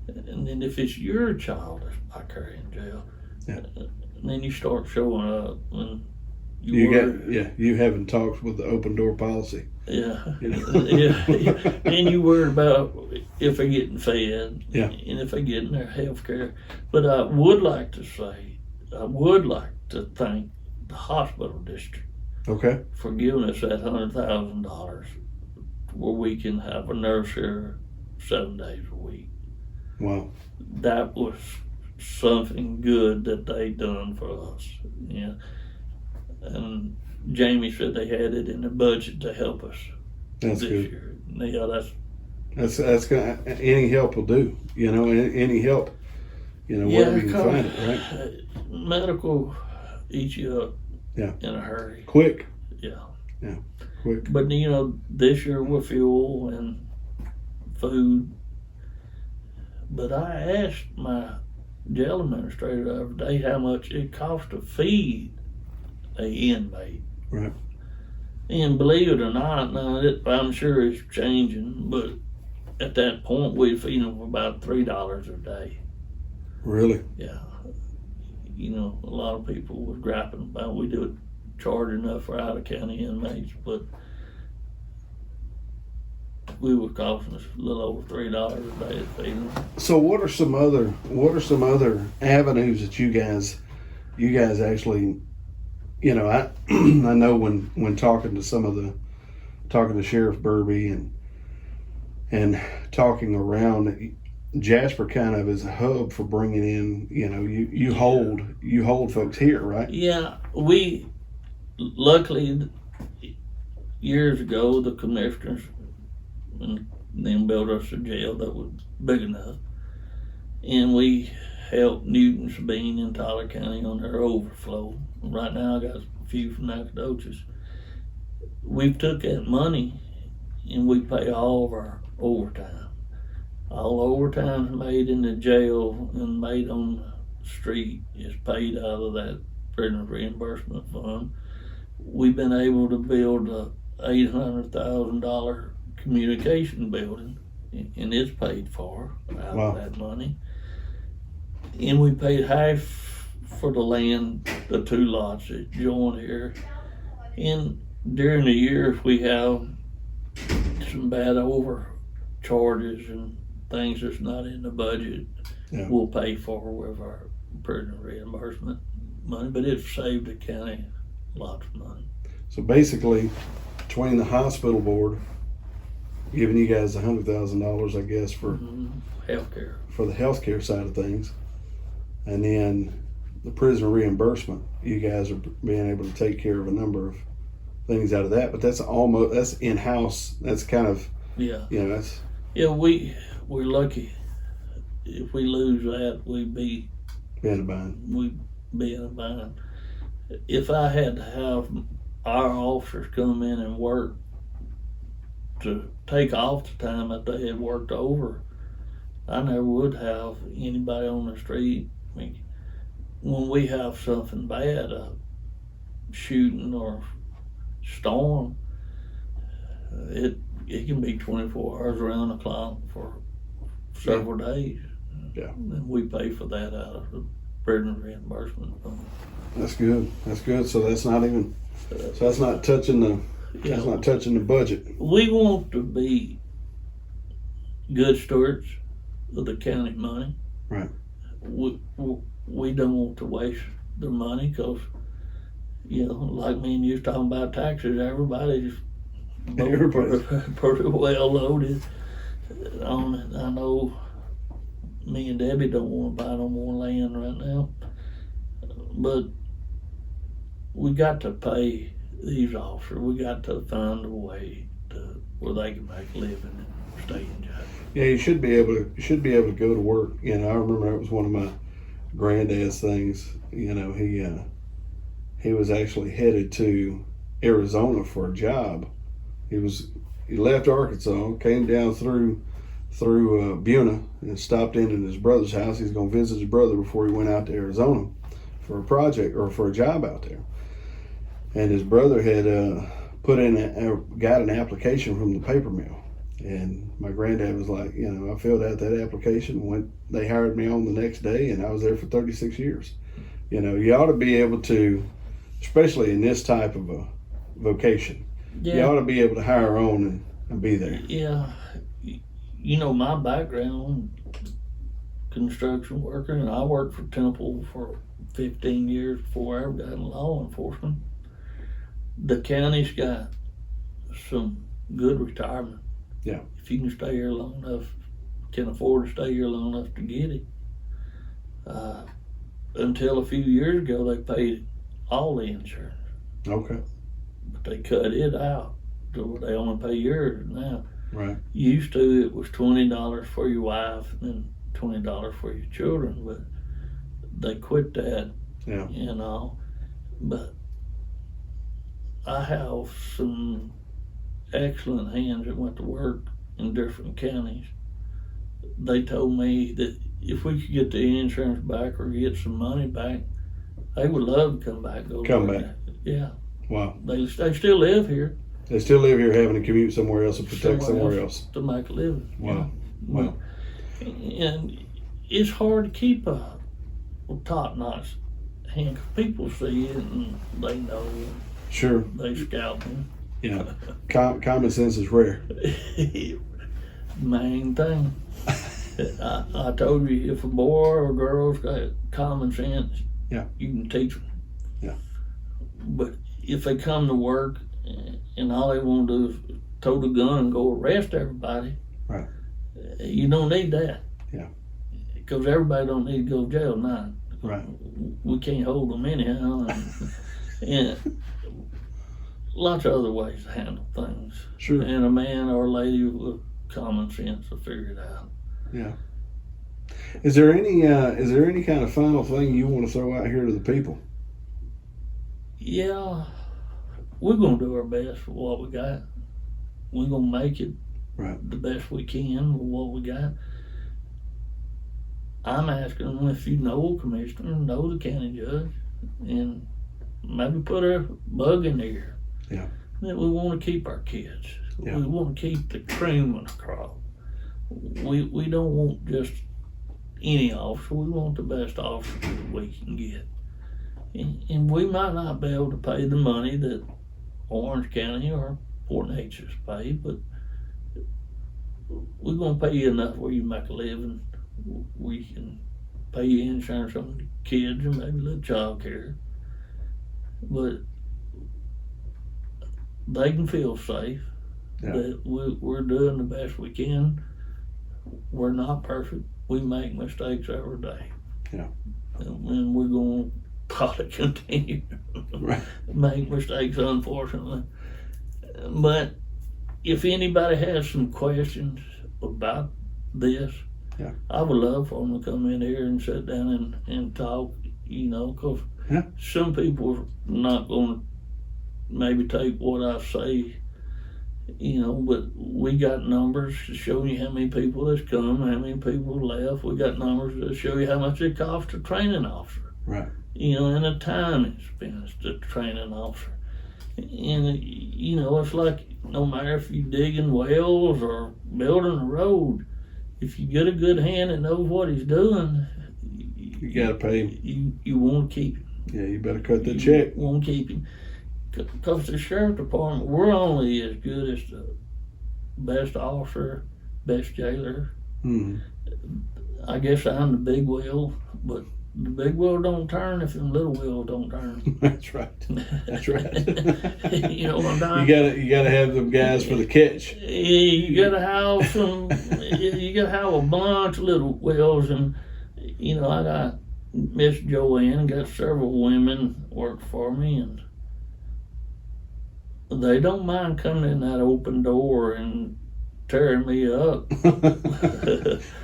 And then if it's your child that's vicarious in jail, Yeah. and then you start showing up and You haven't talked with the open door policy. Yeah. You know? Yeah. And you worry about if they're getting fed, Yeah. and if they're getting their health care. But I would like to thank the hospital district Okay. for giving us that $100,000 where we can have a nurse here 7 days a week. Wow. That was something good that they done for us. Yeah. And Jamie said they had it in the budget to help us That's this good. year. Yeah, That's gonna, any help will do. You know, any help. You know, wherever you can find it, right? Medical eats you up. Yeah. In a hurry. Quick. Yeah. Quick. But you know, this year with fuel and food. But I asked my jail administrator the other day how much it costs to feed a inmate. Right. And believe it or not, now I'm sure it's changing, but at that point we'd feed them for about $3 a day. Really? Yeah. You know, a lot of people was griping about we do charge enough for out of county inmates, but we were costing us a little over $3 a day to feed them. So what are some other avenues that you guys actually, you know, I I know when talking to Sheriff Burby and talking around, Jasper kind of is a hub for bringing in, you know, you hold folks here, right? Yeah, we luckily years ago the commissioners and then built us a jail that was big enough, and we helped Newton, Sabine, and Tyler County on their overflow. Right now I got a few from Nacogdoches. We've took that money and we pay all of our overtime. All overtime's made in the jail and made on the street is paid out of that prisoner reimbursement fund. We've been able to build a $800,000 communication building, and it's paid for out Wow. of that money. And we paid half for the land, the 2 lots that join here. And during the year, if we have some bad overcharges and things that's not in the budget, Yeah. we'll pay for with our prisoner reimbursement money. But it's saved the county lots of money. So basically, between the hospital board giving you guys $100,000, I guess, for Healthcare. for the healthcare side of things, and then the prisoner reimbursement, you guys are being able to take care of a number of things out of that. But that's in-house. That's kind of, Yeah. that's Yeah, we're lucky. If we lose that, we'd be being a bind. in a bind. If I had to have our officers come in and work to take off the time that they had worked over, I never would have anybody on the street. I mean, when we have something bad, a shooting or storm, it can be 24 hours around the clock for several days. Yeah. And we pay for that out of the prisoner reimbursement fund. That's good. That's good. So that's not even. So that's not touching the. That's not touching the budget. We want to be good stewards of the county money. Right. We don't want to waste the money because, like me and you was talking about taxes, everybody's pretty well loaded on it. I know me and Debbie don't want to buy no more land right now, but we got to pay these officers. We got to find a way where they can make a living and stay in jail. Yeah, you should be able to go to work. I remember that was one of my granddad's things. He was actually headed to Arizona for a job. He left Arkansas, came down through Buna, and stopped in at his brother's house. He's going to visit his brother before he went out to Arizona for a project or for a job out there. And his brother had got an application from the paper mill. And my granddad was like, I filled out that application. They hired me on the next day, and I was there for 36 years. You ought to be able to, especially in this type of a vocation, you ought to be able to hire on and be there. Yeah. My background, construction worker, and I worked for Temple for 15 years before I ever got in law enforcement. The county's got some good retirement. Yeah. If you can stay here long enough, can afford to stay here long enough to get it. Until a few years ago, they paid all the insurance. Okay. But they cut it out to where they only pay yours now. Right. Used to, it was $20 for your wife and then $20 for your children, but they quit that. Yeah. But I have some excellent hands that went to work in different counties. They told me that if we could get the insurance back or get some money back, they would love to come back. Come back. Yeah. Wow. They still live here. They still live here, having to commute somewhere else and protect somewhere else. To make a living. Wow. Wow. And it's hard to keep a top-notch hand. People see it and they know. Sure. They scalp them. Yeah. Common sense is rare. Main thing. I told you, if a boy or a girl's got common sense, yeah, you can teach them. Yeah. But if they come to work and all they want to do is tote a gun and go arrest everybody, right? You don't need that. Yeah. Because everybody don't need to go to jail now. Right. We can't hold them anyhow. And lots of other ways to handle things. Sure. And a man or a lady with common sense will figure it out. Yeah. Is there any kind of final thing you want to throw out here to the people? Yeah, we're gonna do our best for what we got. We're gonna make it the best we can with what we got. I'm asking them if you know a commissioner, know the county judge, and maybe put a bug in their ear. Yeah. That we want to keep our kids. Yeah. We want to keep the cream of the crop. We don't want just any officer. We want the best officer that we can get. And we might not be able to pay the money that Orange County or Port Neches pay, but we're going to pay you enough where you make a living. We can pay you insurance on the kids and maybe a little child care. But they can feel safe that we're doing the best we can. We're not perfect. We make mistakes every day. Yeah. And we're going to probably continue to make mistakes, unfortunately. But if anybody has some questions about this, I would love for them to come in here and sit down and talk, because some people are not going to maybe take what I say, but we got numbers to show you how many people that's come, how many people left. We got numbers to show you how much it costs to train an officer. Right. And the time it spends to train an officer. And, it's like no matter if you're digging wells or building a road, if you get a good hand that knows what he's doing, you got to pay him. You want to keep him. Yeah, you better cut the check. You want to keep him. Because the sheriff department, we're only as good as the best officer, best jailer. Mm-hmm. I guess I'm the big wheel, but the big wheel don't turn if the little wheel don't turn. That's right. That's right. You know what I'm saying? You gotta have them guys for the catch. Yeah, you gotta have some. You gotta have a bunch of little wheels, and I got Miss Joanne, got several women work for me, and they don't mind coming in that open door and tearing me up.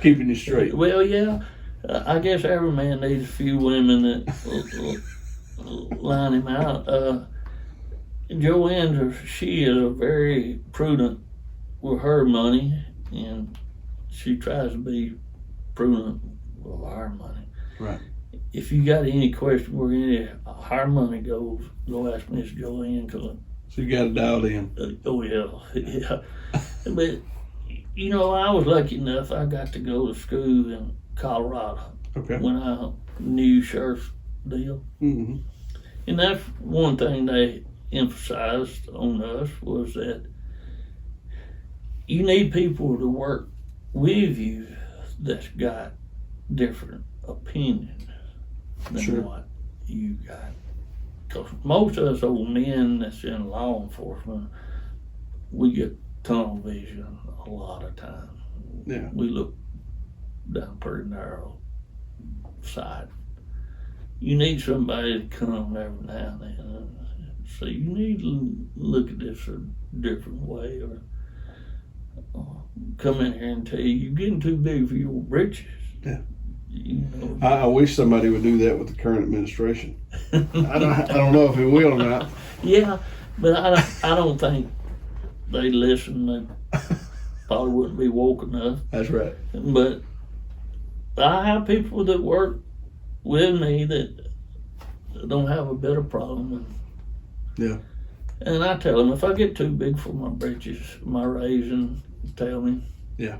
Keeping you straight. Well, yeah. I guess every man needs a few women that line him out. Joanne, she is a very prudent with her money, and she tries to be prudent with our money. Right. If you got any question where any of our money goes, go ask Miss Joanne. So you got it dialed in. Oh, yeah. But, I was lucky enough, I got to go to school in Colorado when I knew sheriff's deal. Mm-hmm. And that's one thing they emphasized on us was that you need people to work with you that's got different opinions than what you got. Because most of us old men that's in law enforcement, we get tunnel vision a lot of time. Yeah. We look down pretty narrow sight. You need somebody to come every now and then and say, you need to look at this a different way, or come in here and tell you, you're getting too big for your britches. Yeah. I wish somebody would do that with the current administration. I don't know if it will or not. Yeah, but I don't think they listen. They probably wouldn't be woke enough. That's right. But I have people that work with me that don't have a bit of problem. And I tell them, if I get too big for my britches, my raising, tell me. Yeah.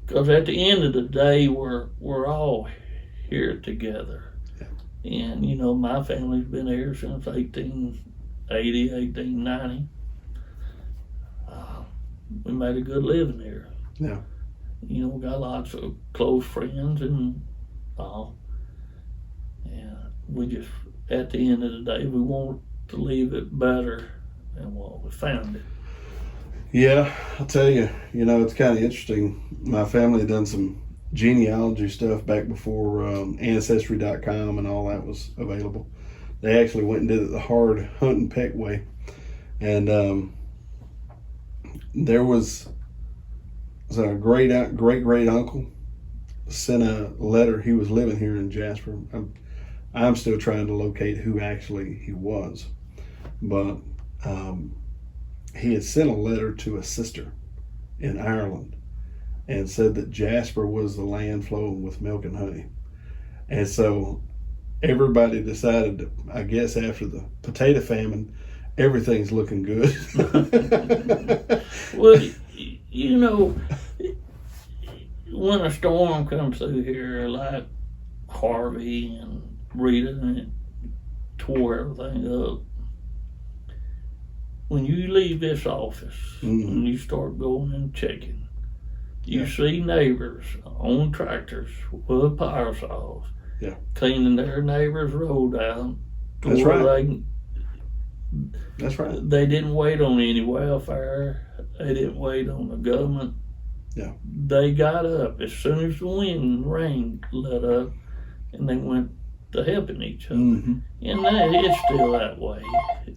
Because at the end of the day, we're all here together. Yeah. And, my family's been here since 1880, 1890. We made a good living here. Yeah. We got lots of close friends and all. And we just, at the end of the day, we want to leave it better than what we found it. Yeah, I'll tell you, it's kind of interesting. My family had done some genealogy stuff back before Ancestry.com and all that was available. They actually went and did it the hard hunt and peck way. And there was a great uncle sent a letter. He was living here in Jasper. I'm still trying to locate who actually he was, but he had sent a letter to a sister in Ireland and said that Jasper was the land flowing with milk and honey. And so everybody decided, I guess after the potato famine, everything's looking good. Well, you know, when a storm comes through here like Harvey and Rita, and it tore everything up, when you leave this office and you start going and checking, you see neighbors on tractors with power saws cleaning their neighbor's road out. That's right. That's right. They didn't wait on any welfare. They didn't wait on the government. Yeah. They got up as soon as the wind and rain let up, and they went to helping each other. And that is still that way.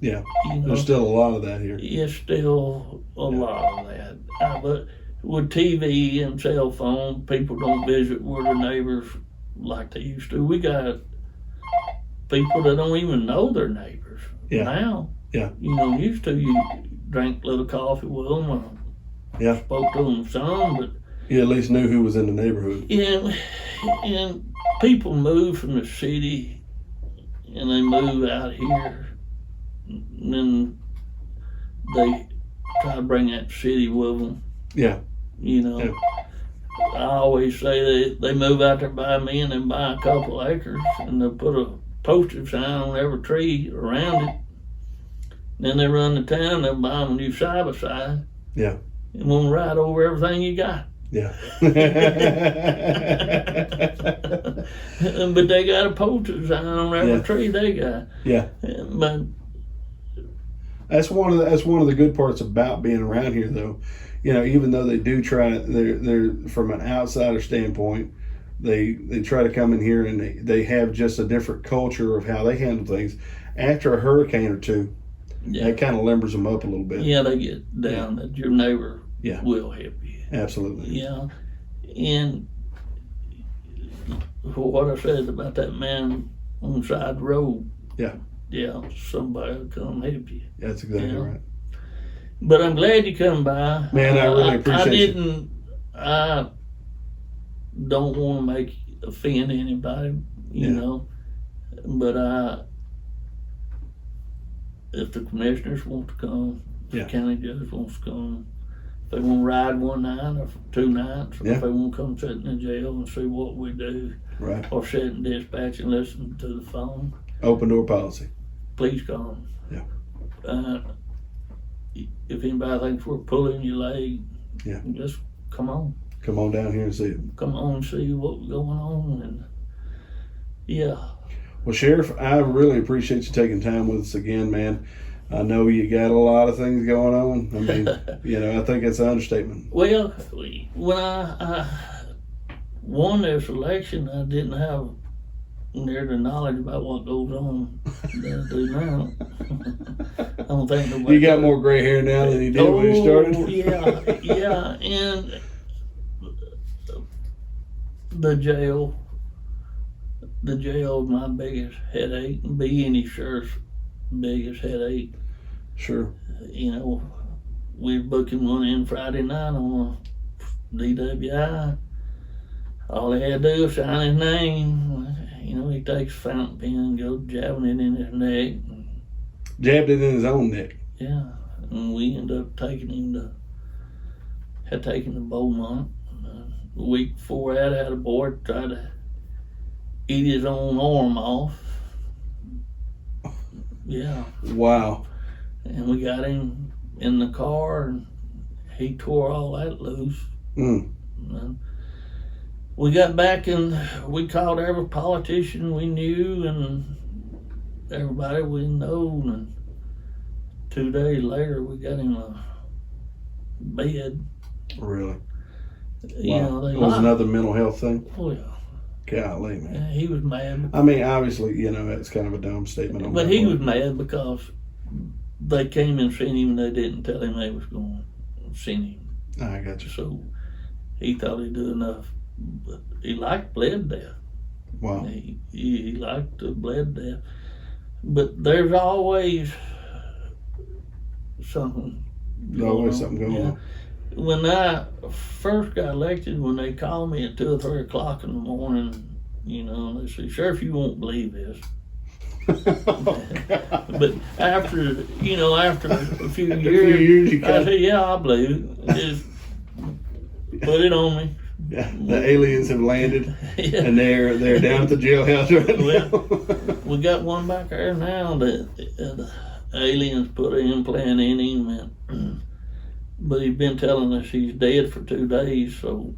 Yeah. You know, there's still a lot of that here. It's still a lot of that. But with TV and cell phone, people don't visit with their neighbors like they used to. We got people that don't even know their neighbors now. Yeah. You know, used to you drank a little coffee with them or spoke to them some, but you at least knew who was in the neighborhood. And people move from the city and they move out here, and then they try to bring that city with them. Yeah. You know, I always say they move out there by me and they buy a couple acres and they'll put a postage sign on every tree around it. Then they run to town, they'll buy them a new side by side. Yeah. And we'll ride over everything you got. Yeah. But they got a postage sign on every tree they got. Yeah. But that's one of the good parts about being around here, though. You know, even though they do try, they're from an outsider standpoint, they try to come in here and they have just a different culture of how they handle things. After a hurricane or two, that kind of limbers them up a little bit. Yeah, they get down that your neighbor will help you. Absolutely. Yeah. And what I said about that man on the side of the road. Yeah. Yeah, somebody will come help you. That's exactly right. But I'm glad you come by. Man, I really appreciate it. I don't want to offend anybody, you know. But if the commissioners want to come, if the county judge wants to come, if they want to ride one night or 2 nights, or if they want to come sit in the jail and see what we do, or sit in dispatch and listen to the phone. Open door policy. Please come. Yeah. If anybody thinks we're pulling your leg, just come on. Come on down here and see it. Come on and see what's going on. And Well, Sheriff, I really appreciate you taking time with us again, man. I know you got a lot of things going on. I mean, you know, I think it's an understatement. Well, when I won this election, I didn't have near the knowledge about what goes on than I do now. I don't think nobody. You got more gray hair now than you did when you started? Yeah, and the jail is my biggest headache, and be any sheriff's biggest headache. Sure. You know, we're booking one in Friday night on a DWI. All he had to do was sign his name. You know, he takes a fountain pen and goes jabbing it in his neck. Jabbed it in his own neck. Yeah, and we ended up taking him to Beaumont. The week before that, I had a boy try to eat his own arm off. Yeah. Wow. And we got him in the car, and he tore all that loose. And we got back and we called every politician we knew and everybody we know, and 2 days later we got him a bed. Really? You wow. know, It was another mental health thing? Oh, yeah. Golly, man. Yeah, he was mad. I mean, obviously, you know, it's kind of a dumb statement. But he was mad because they came and seen him and they didn't tell him they was going to send him. I got you. So he thought he'd do enough. But he liked bled death. Wow. He liked the bled death. But there's always something. There's always something going on. When I first got elected, when they called me at 2 or 3 o'clock in the morning, you know, they said, "Sheriff, you won't believe this. But after a few A few years, years you I got said, yeah, I believe it. Just put it on me. yeah, the aliens have landed, Yeah. and they're down at the jailhouse right now. We got one back there now that the aliens put an implant in him, and but he's been telling us he's dead for 2 days. So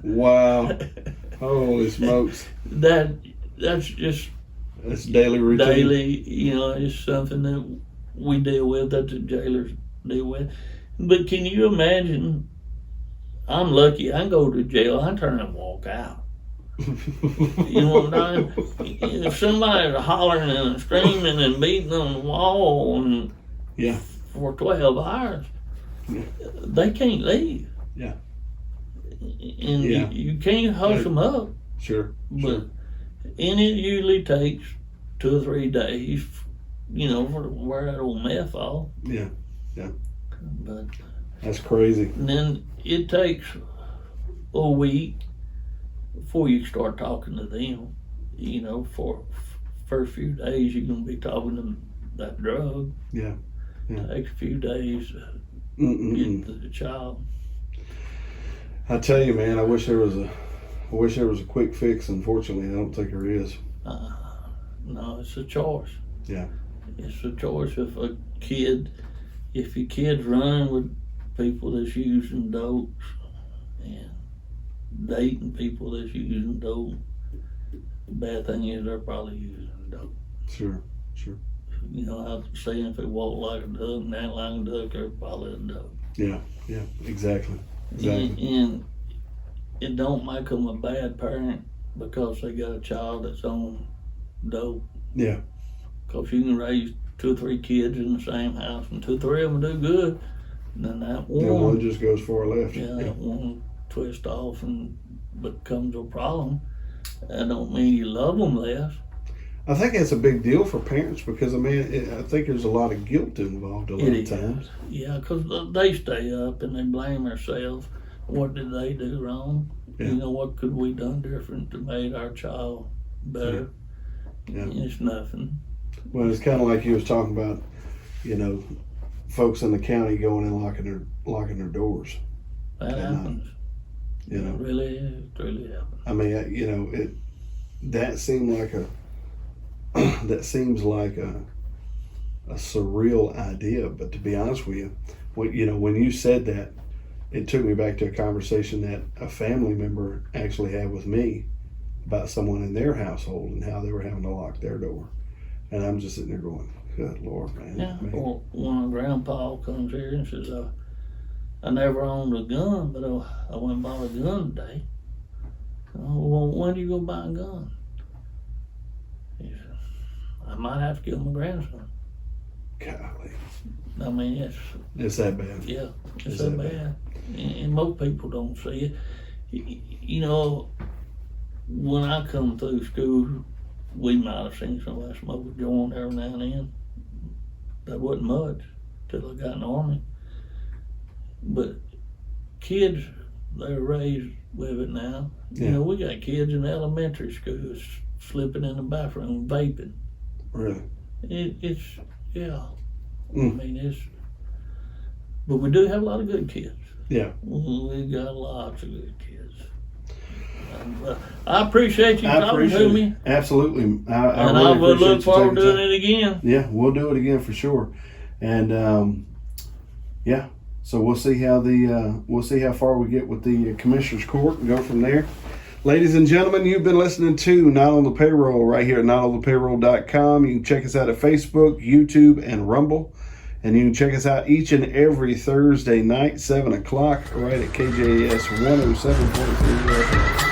Wow! Holy smokes! that's just That's daily routine. daily. It's something that we deal with, that the jailers deal with. But can you imagine? I'm lucky. I can go to jail. I turn and walk out. You know what I'm saying? If somebody's hollering and screaming and beating on the wall and Yeah. for 12 hours, Yeah. they can't leave. Yeah. And Yeah. you can't hush them up. Sure. But and it usually takes 2 or 3 days, for to wear that old meth off. Yeah. But That's crazy. and then it takes a week before you start talking to them. For first few days you're gonna be talking to that drug. Yeah. It takes a few days to Mm-mm-mm. get to the child. I tell you, man, I wish there was a quick fix. Unfortunately, I don't think there is. No, it's a choice. Yeah. It's a choice. If your kid's running with people that's using dope and dating people that's using dope, the bad thing is they're probably using dope. Sure. I'm saying if they walk like a duck and act like a duck, they're probably a duck. Yeah. Exactly. And it don't make them a bad parent because they got a child that's on dope. Yeah. Because you can raise 2 or 3 kids in the same house and 2 or 3 of them do good, and then that One just goes far left. that one twist off and becomes a problem. That don't mean you love them less. I think that's a big deal for parents because I think there's a lot of guilt involved a lot of times. Yeah, because they stay up and they blame themselves. What did they do wrong? Yeah. What could we done different to make our child better? Yeah. It's nothing. Well, it's kind of like you was talking about, folks in the county going and locking their doors. That happens. You know, It really happens. I mean, that seems like a surreal idea. But to be honest with you, when you said that, it took me back to a conversation that a family member actually had with me about someone in their household and how they were having to lock their door. And I'm just sitting there going, good Lord, man. Yeah. Or when grandpa comes here and says, I never owned a gun, but I went and bought a gun today. Oh, well, when do you go buy a gun? He said, I might have to kill my grandson. Golly. I mean, It's that bad. yeah, it's so bad. And most people don't see it. When I come through school, we might have seen somebody smoke a joint every now and then. That wasn't much till I got in the Army. But kids, they're raised with it now. Yeah. We got kids in elementary school slipping in the bathroom vaping. Really? It's Mm. I mean, but we do have a lot of good kids. Yeah. We got lots of good kids. I appreciate you talking to me. Absolutely. I really would appreciate look you forward to taking doing it again. Yeah, we'll do it again for sure. And so we'll see how far we get with the Commissioner's Court and go from there. Ladies and gentlemen, you've been listening to Not on the Payroll right here at notonthepayroll.com. You can check us out at Facebook, YouTube, and Rumble. And you can check us out each and every Thursday night, 7 o'clock, right at KJS 107.3 FM.